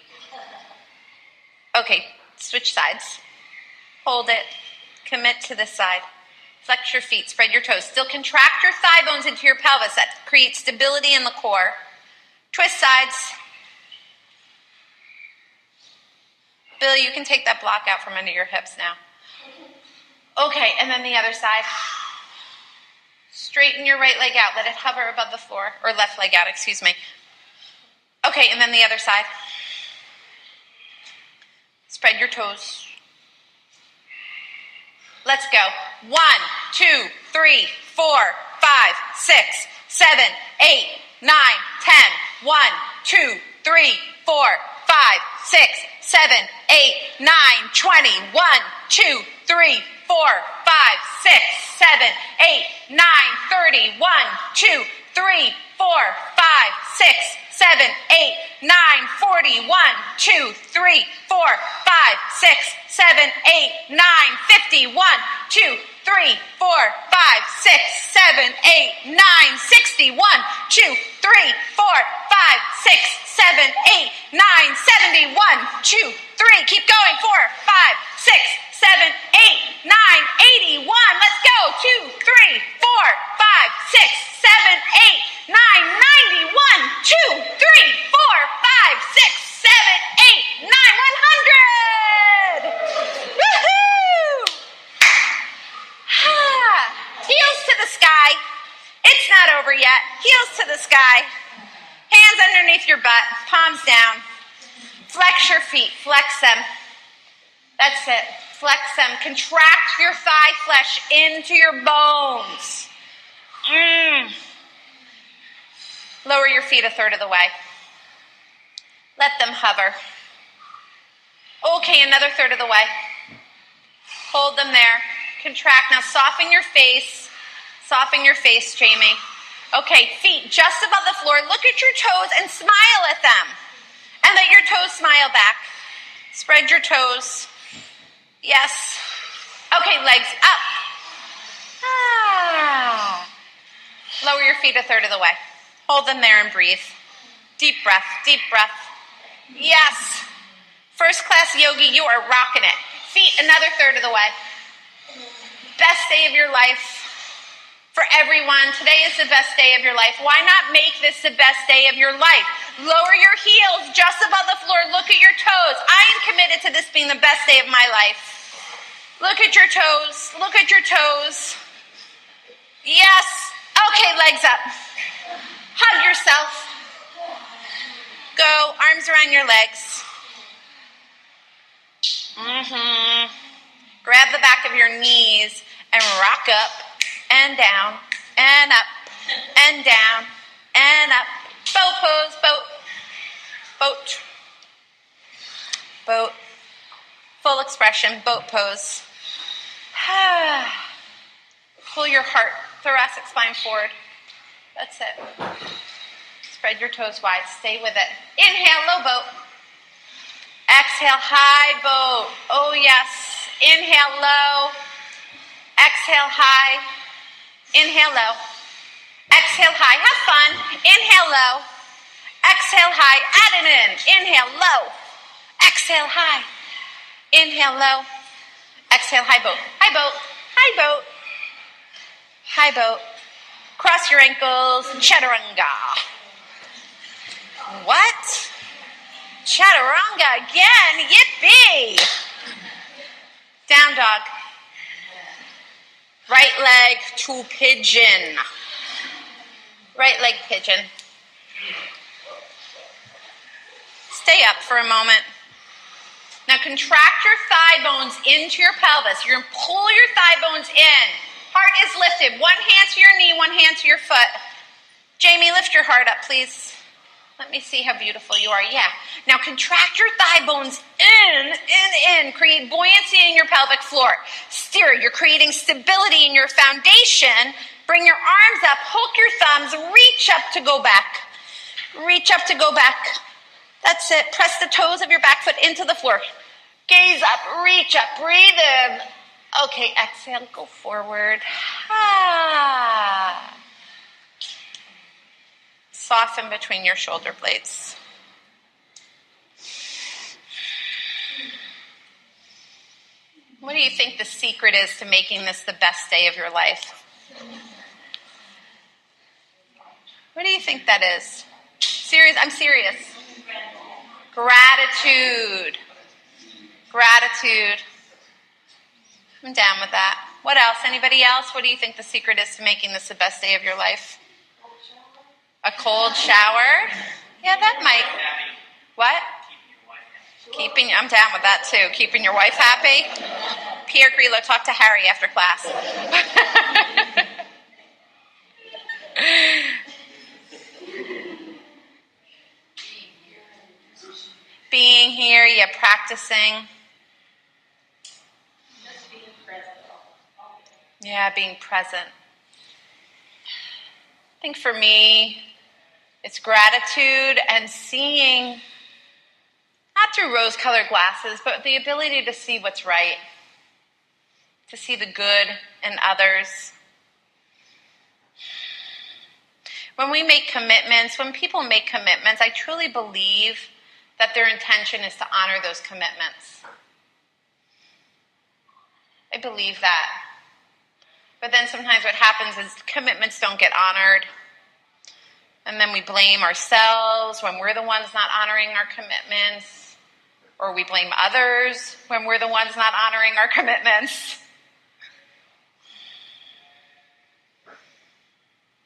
Speaker 1: Okay, switch sides. Hold it. Commit to this side. Flex your feet. Spread your toes. Still contract your thigh bones into your pelvis. That creates stability in the core. Twist sides. Bill, you can take that block out from under your hips now. Okay, and then the other side. Straighten your right leg out. Let it hover above the floor. Or left leg out, excuse me. Okay, and then the other side. Spread your toes. Let's go. 1, 2, 3, 4, 5, 6, 7, 8, 9, 10. 1, 2, 3, 4, 5, 6, 7, 8, 9, 20. 1, 2, 3, 4, 5, 6, 7, 8, 9, 30. 1, 2, 3, 4, 5, 6, 7, 8, 9, 40. 1, 2, 3, 4, 5, 6, 7, 8, 9, 50. 1, 2, 3, 4, 5, 6, 7, 8, 9, 60. 1, 2, 3, 4, 5, 6, 7, 8, 9, 70. 1, 2, 3. Keep going. 4, 5, 6, 7, 8, 9, 81. Let's go. 2, 3, 4, 5, 6, 7, 8, 9, 90. 1, 2, 3, 4, 5, 6, 7, 8, 9, 100. Woohoo! Heels to the sky. It's not over yet. Heels to the sky. Hands underneath your butt. Palms down. Flex your feet. Flex them. That's it. Flex them. Contract your thigh flesh into your bones. Lower your feet a third of the way. Let them hover. Okay, another third of the way. Hold them there. Contract. Now soften your face. Soften your face, Jamie. Okay, feet just above the floor. Look at your toes and smile at them. And let your toes smile back. Spread your toes. Yes. Okay, legs up. your feet a third of the way. Hold them there and breathe. Deep breath, deep breath. Yes. First class yogi, you are rocking it. Feet another third of the way. Best day of your life. For everyone, today is the best day of your life. Why not make this the best day of your life? Lower your heels just above the floor. Look at your toes. I am committed to this being the best day of my life. Look at your toes. Look at your toes. Yes. Okay, legs up. Hug yourself. Go. Arms around your legs. Grab the back of your knees and rock up and down and up and down and up. Boat pose, boat. Boat. Boat. Full expression, boat pose. Pull your heart, thoracic spine forward. That's it. Spread your toes wide. Stay with it. Inhale, low boat. Exhale, high boat. Oh, yes. Inhale, low. Exhale, high. Inhale, low. Exhale, high. Have fun. Inhale, low. Exhale, high. Add it in. Inhale, low. Exhale, high. Inhale, low. Exhale, high boat. High boat. High boat. High boat. Cross your ankles. Chaturanga. What? Chaturanga again. Yippee. Down dog. Right leg to pigeon. Right leg pigeon. Stay up for a moment. Now contract your thigh bones into your pelvis. You're going to pull your thigh bones in. Heart is lifted. One hand to your knee, one hand to your foot. Jamie, lift your heart up, please. Let me see how beautiful you are. Yeah. Now contract your thigh bones in. Create buoyancy in your pelvic floor. Steer. You're creating stability in your foundation. Bring your arms up. Hook your thumbs. Reach up to go back. Reach up to go back. That's it. Press the toes of your back foot into the floor. Gaze up. Reach up. Breathe in. Okay, exhale. Go forward. Soften between your shoulder blades. What do you think the secret is to making this the best day of your life? What do you think that is? Serious? I'm serious. Gratitude. Gratitude. I'm down with that. What else? Anybody else? What do you think the secret is to making this the best day of your life? A cold shower? Yeah, that might. What? I'm down with that too. Keeping your wife happy? Pierre Grillo, talk to Harry after class. Being here, yeah, practicing. Yeah, being present. I think for me, it's gratitude and seeing, not through rose-colored glasses, but the ability to see what's right, to see the good in others. When we make commitments, when people make commitments, I truly believe that their intention is to honor those commitments. I believe that. But then sometimes what happens is commitments don't get honored. And then we blame ourselves when we're the ones not honoring our commitments. Or we blame others when we're the ones not honoring our commitments.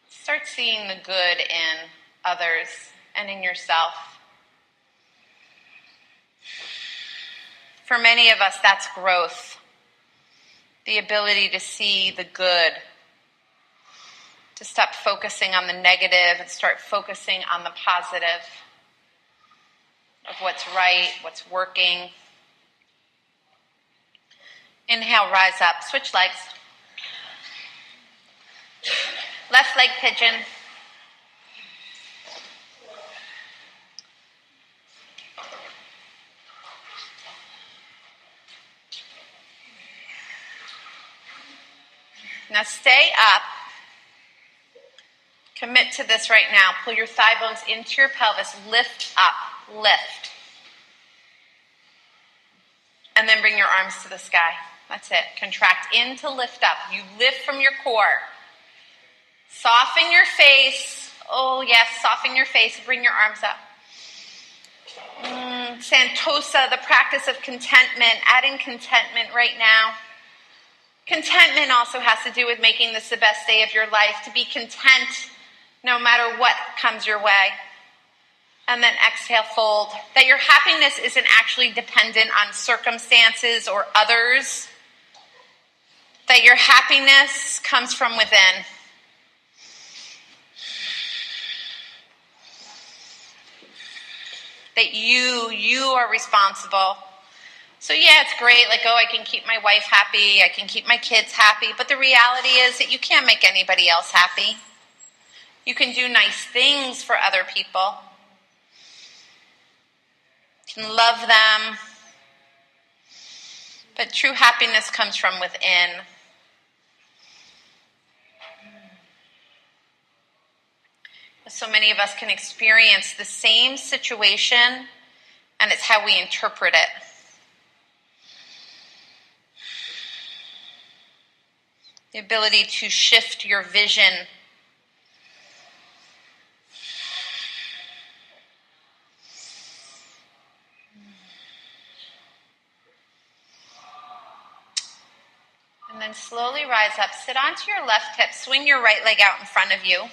Speaker 1: Start seeing the good in others and in yourself. For many of us, that's growth. The ability to see the good. To stop focusing on the negative and start focusing on the positive of what's right, what's working. Inhale, rise up. Switch legs. Left leg pigeon. Now stay up. Commit to this right now. Pull your thigh bones into your pelvis. Lift up. Lift. And then bring your arms to the sky. That's it. Contract in to lift up. You lift from your core. Soften your face. Oh, yes. Soften your face. Bring your arms up. Santosa, the practice of contentment. Adding contentment right now. Contentment also has to do with making this the best day of your life. To be content no matter what comes your way. And then exhale, fold. That your happiness isn't actually dependent on circumstances or others. That your happiness comes from within. That you are responsible. So yeah, it's great, like, oh, I can keep my wife happy, I can keep my kids happy, but the reality is that you can't make anybody else happy. You can do nice things for other people. You can love them. But true happiness comes from within. So many of us can experience the same situation, and it's how we interpret it. The ability to shift your vision. And then slowly rise up. Sit onto your left hip. Swing your right leg out in front of you.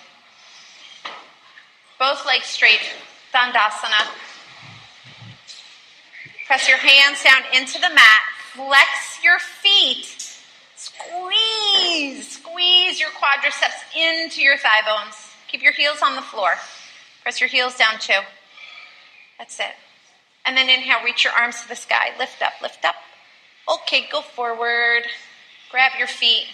Speaker 1: Both legs straight. Dandasana. Press your hands down into the mat. Flex your feet. Squeeze your quadriceps into your thigh bones. Keep your heels on the floor. Press your heels down too. That's it. And then inhale, reach your arms to the sky. Lift up, lift up. Okay, go forward. Grab your feet.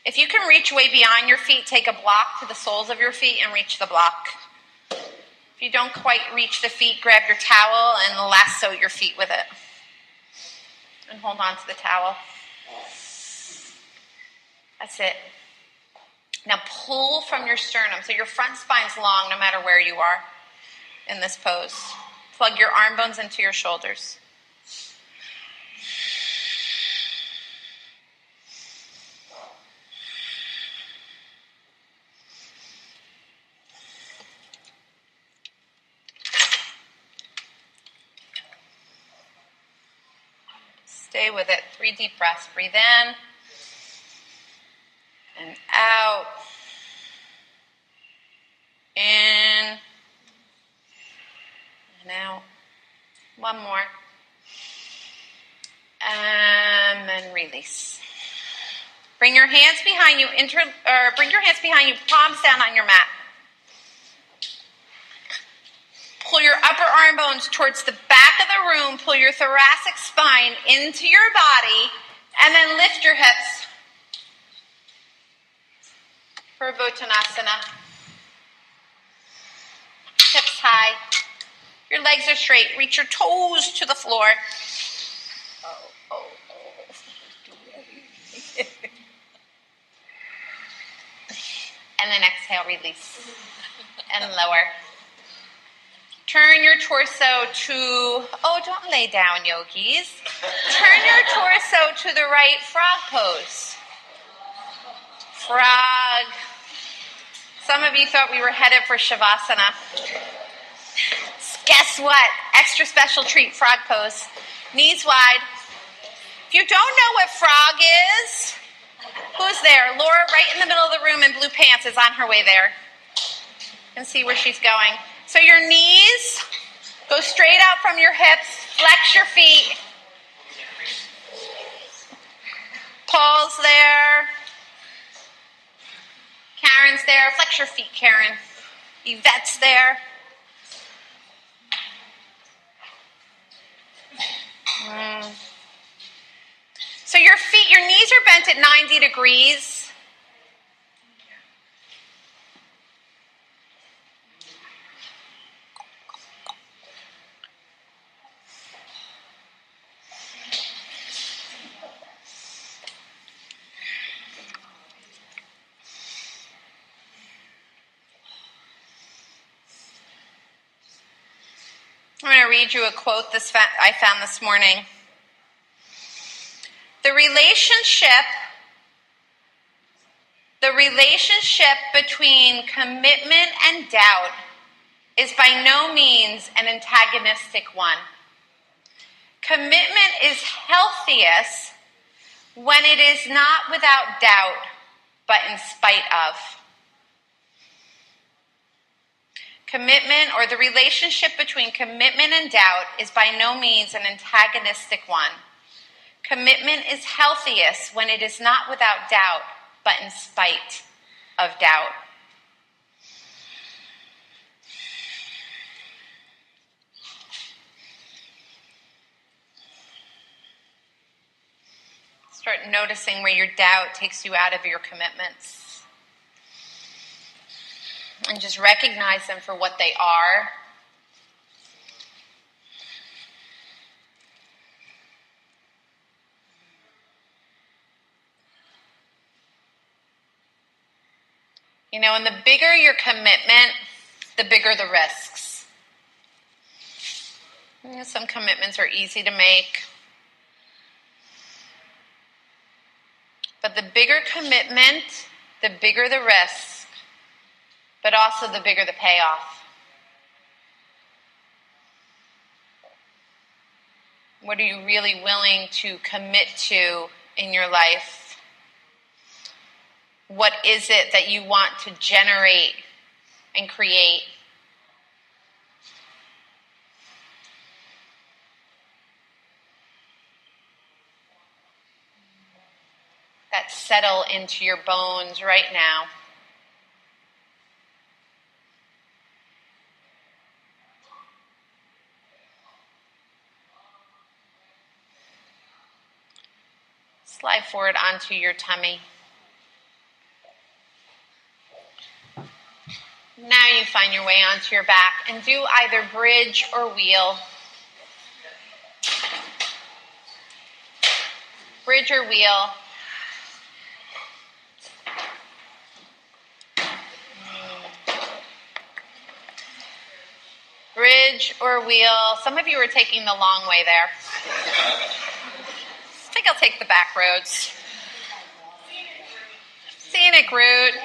Speaker 1: If you can reach way beyond your feet, take a block to the soles of your feet and reach the block. If you don't quite reach the feet, grab your towel and lasso your feet with it. And hold on to the towel. That's it. Now pull from your sternum. So your front spine's long no matter where you are in this pose. Plug your arm bones into your shoulders. Stay with it. 3 deep breaths. Breathe in and out. In and out. One more. And then release. Bring your hands behind you. Bring your hands behind you. Palms down on your mat. Pull your upper arm bones towards the back of the room. Pull your thoracic spine into your body. And then lift your hips for Bhutanasana. Hips high. Your legs are straight. Reach your toes to the floor. Oh. And then exhale, release. And lower. Turn your torso to, don't lay down, yogis. Turn your torso to the right, frog pose. Frog. Some of you thought we were headed for Shavasana. Guess what? Extra special treat, frog pose. Knees wide. If you don't know what frog is, who's there? Laura, right in the middle of the room in blue pants, is on her way there. You can see where she's going. So your knees go straight out from your hips. Flex your feet. Paul's there. Karen's there. Flex your feet, Karen. Yvette's there. So your feet, your knees are bent at 90 degrees. read you a quote I found this morning. The relationship between commitment and doubt is by no means an antagonistic one. Commitment is healthiest when it is not without doubt, but in spite of. Commitment, or the relationship between commitment and doubt, is by no means an antagonistic one. Commitment is healthiest when it is not without doubt, but in spite of doubt. Start noticing where your doubt takes you out of your commitments. And just recognize them for what they are. You know, and the bigger your commitment, the bigger the risks. You know, some commitments are easy to make. But the bigger commitment, the bigger the risk, but also the bigger the payoff. What are you really willing to commit to in your life? What is it that you want to generate and create? That settle into your bones right now. Slide forward onto your tummy. Now you find your way onto your back and do either bridge or wheel. Bridge or wheel. Bridge or wheel. Some of you are taking the long way there. I think I'll take the back roads. Scenic route.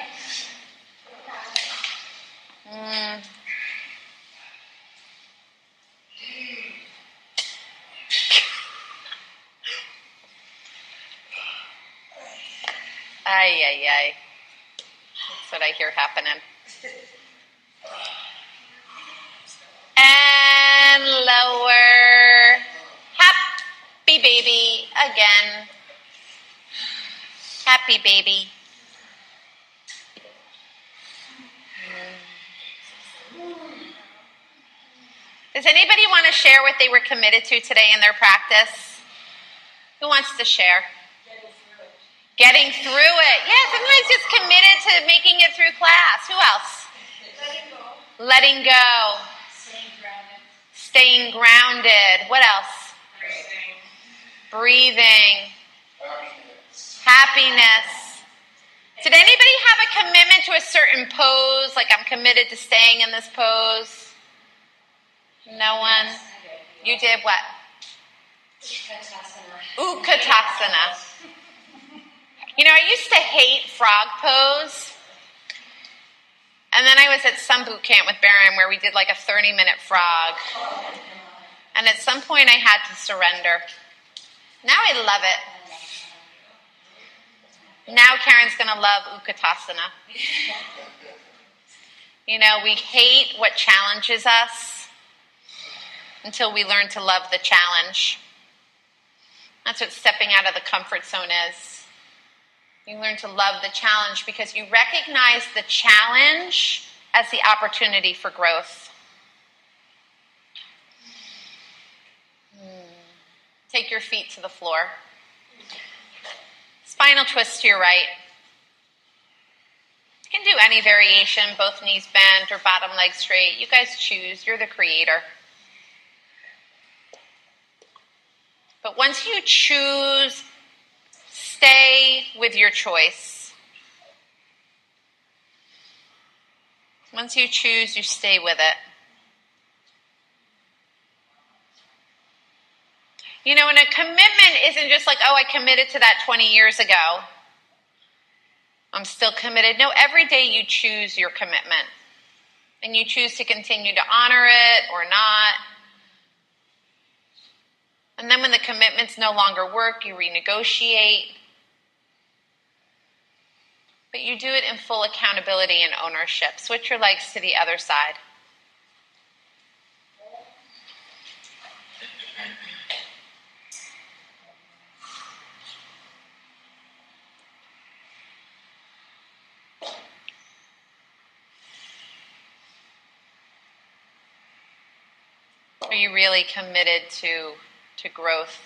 Speaker 1: Ay, ay, ay. That's what I hear happening. And lower. Happy baby again. Happy baby. Does anybody want to share what they were committed to today in their practice? Who wants to share? Getting through it. Yeah, sometimes just committed to making it through class. Who else? Letting go. Staying grounded. What else? Breathing. Happiness. Did anybody have a commitment to a certain pose? Like, I'm committed to staying in this pose? No one? You did what? Utkatasana. You know, I used to hate frog pose. And then I was at some boot camp with Baron where we did like a 30-minute frog. And at some point I had to surrender. Now I love it. Now Karen's going to love Utkatasana. You know, we hate what challenges us until we learn to love the challenge. That's what stepping out of the comfort zone is. You learn to love the challenge because you recognize the challenge as the opportunity for growth. Take your feet to the floor. Spinal twist to your right. You can do any variation, both knees bent or bottom leg straight. You guys choose. You're the creator. But once you choose, stay with your choice. Once you choose, you stay with it. You know, and a commitment isn't just like, oh, I committed to that 20 years ago. I'm still committed. No, every day you choose your commitment. And you choose to continue to honor it or not. And then when the commitments no longer work, you renegotiate. But you do it in full accountability and ownership. Switch your legs to the other side. Are you really committed to growth?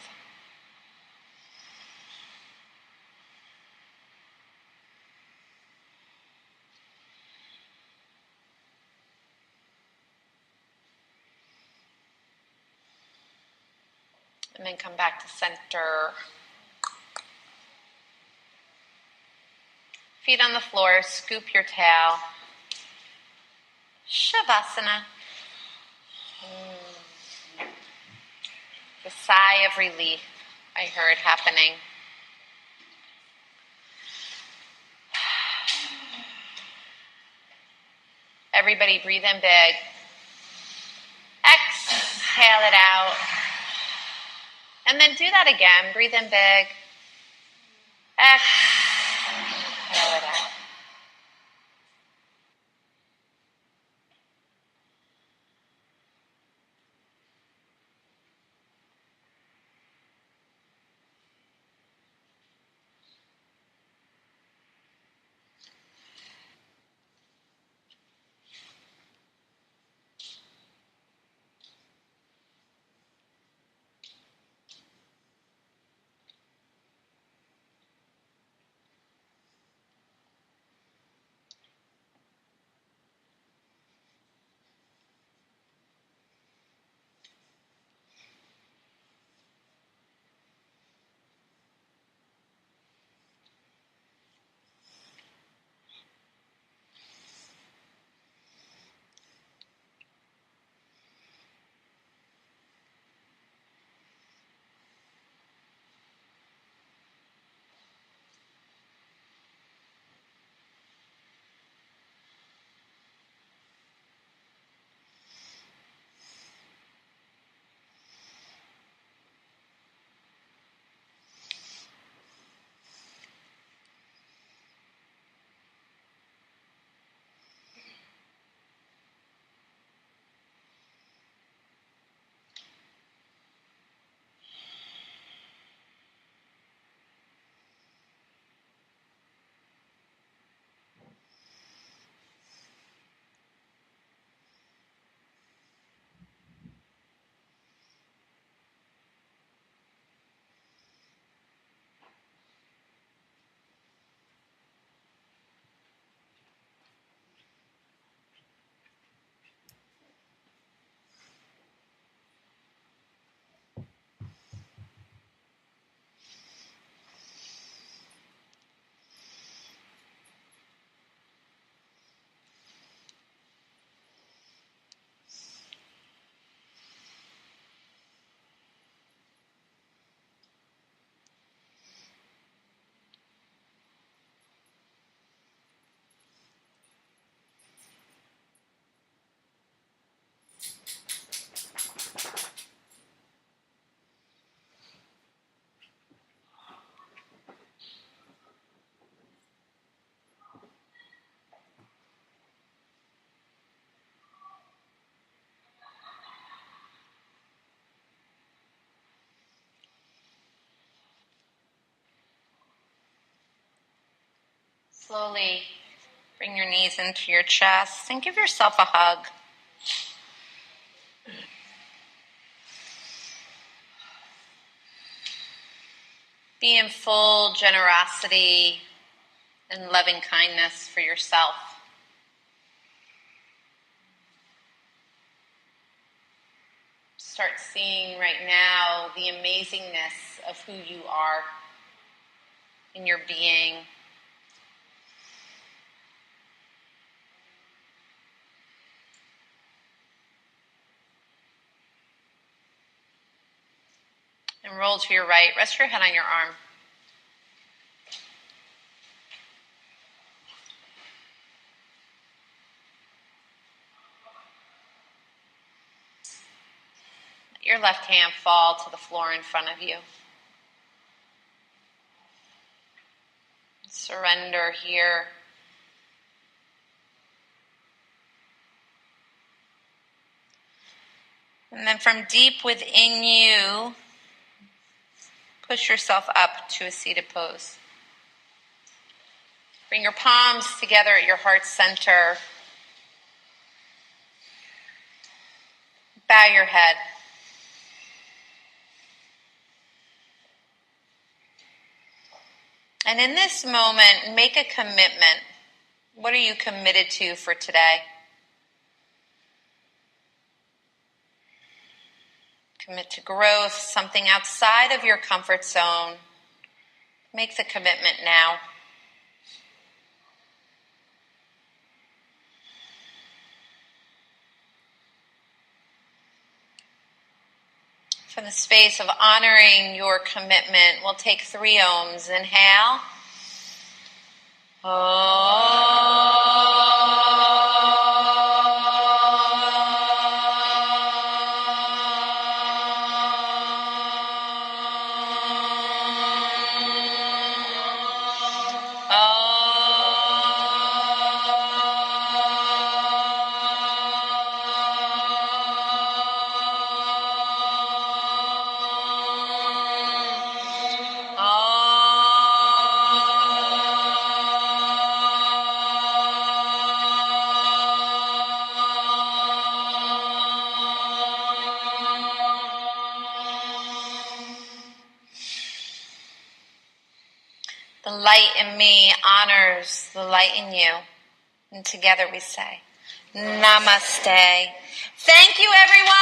Speaker 1: And then come back to center. Feet on the floor, scoop your tail. Shavasana. The sigh of relief I heard happening. Everybody breathe in big. Exhale it out. And then do that again. Breathe in big. Exhale it out. Slowly bring your knees into your chest and give yourself a hug. Be in full generosity and loving kindness for yourself. Start seeing right now the amazingness of who you are in your being. And roll to your right. Rest your head on your arm. Let your left hand fall to the floor in front of you. Surrender here. And then from deep within you, push yourself up to a seated pose. Bring your palms together at your heart center. Bow your head. And in this moment, make a commitment. What are you committed to for today? Commit to growth, something outside of your comfort zone. Make the commitment now. From the space of honoring your commitment, we'll take 3 ohms. Inhale. The light in me honors the light in you. And together we say, Namaste. Thank you, everyone.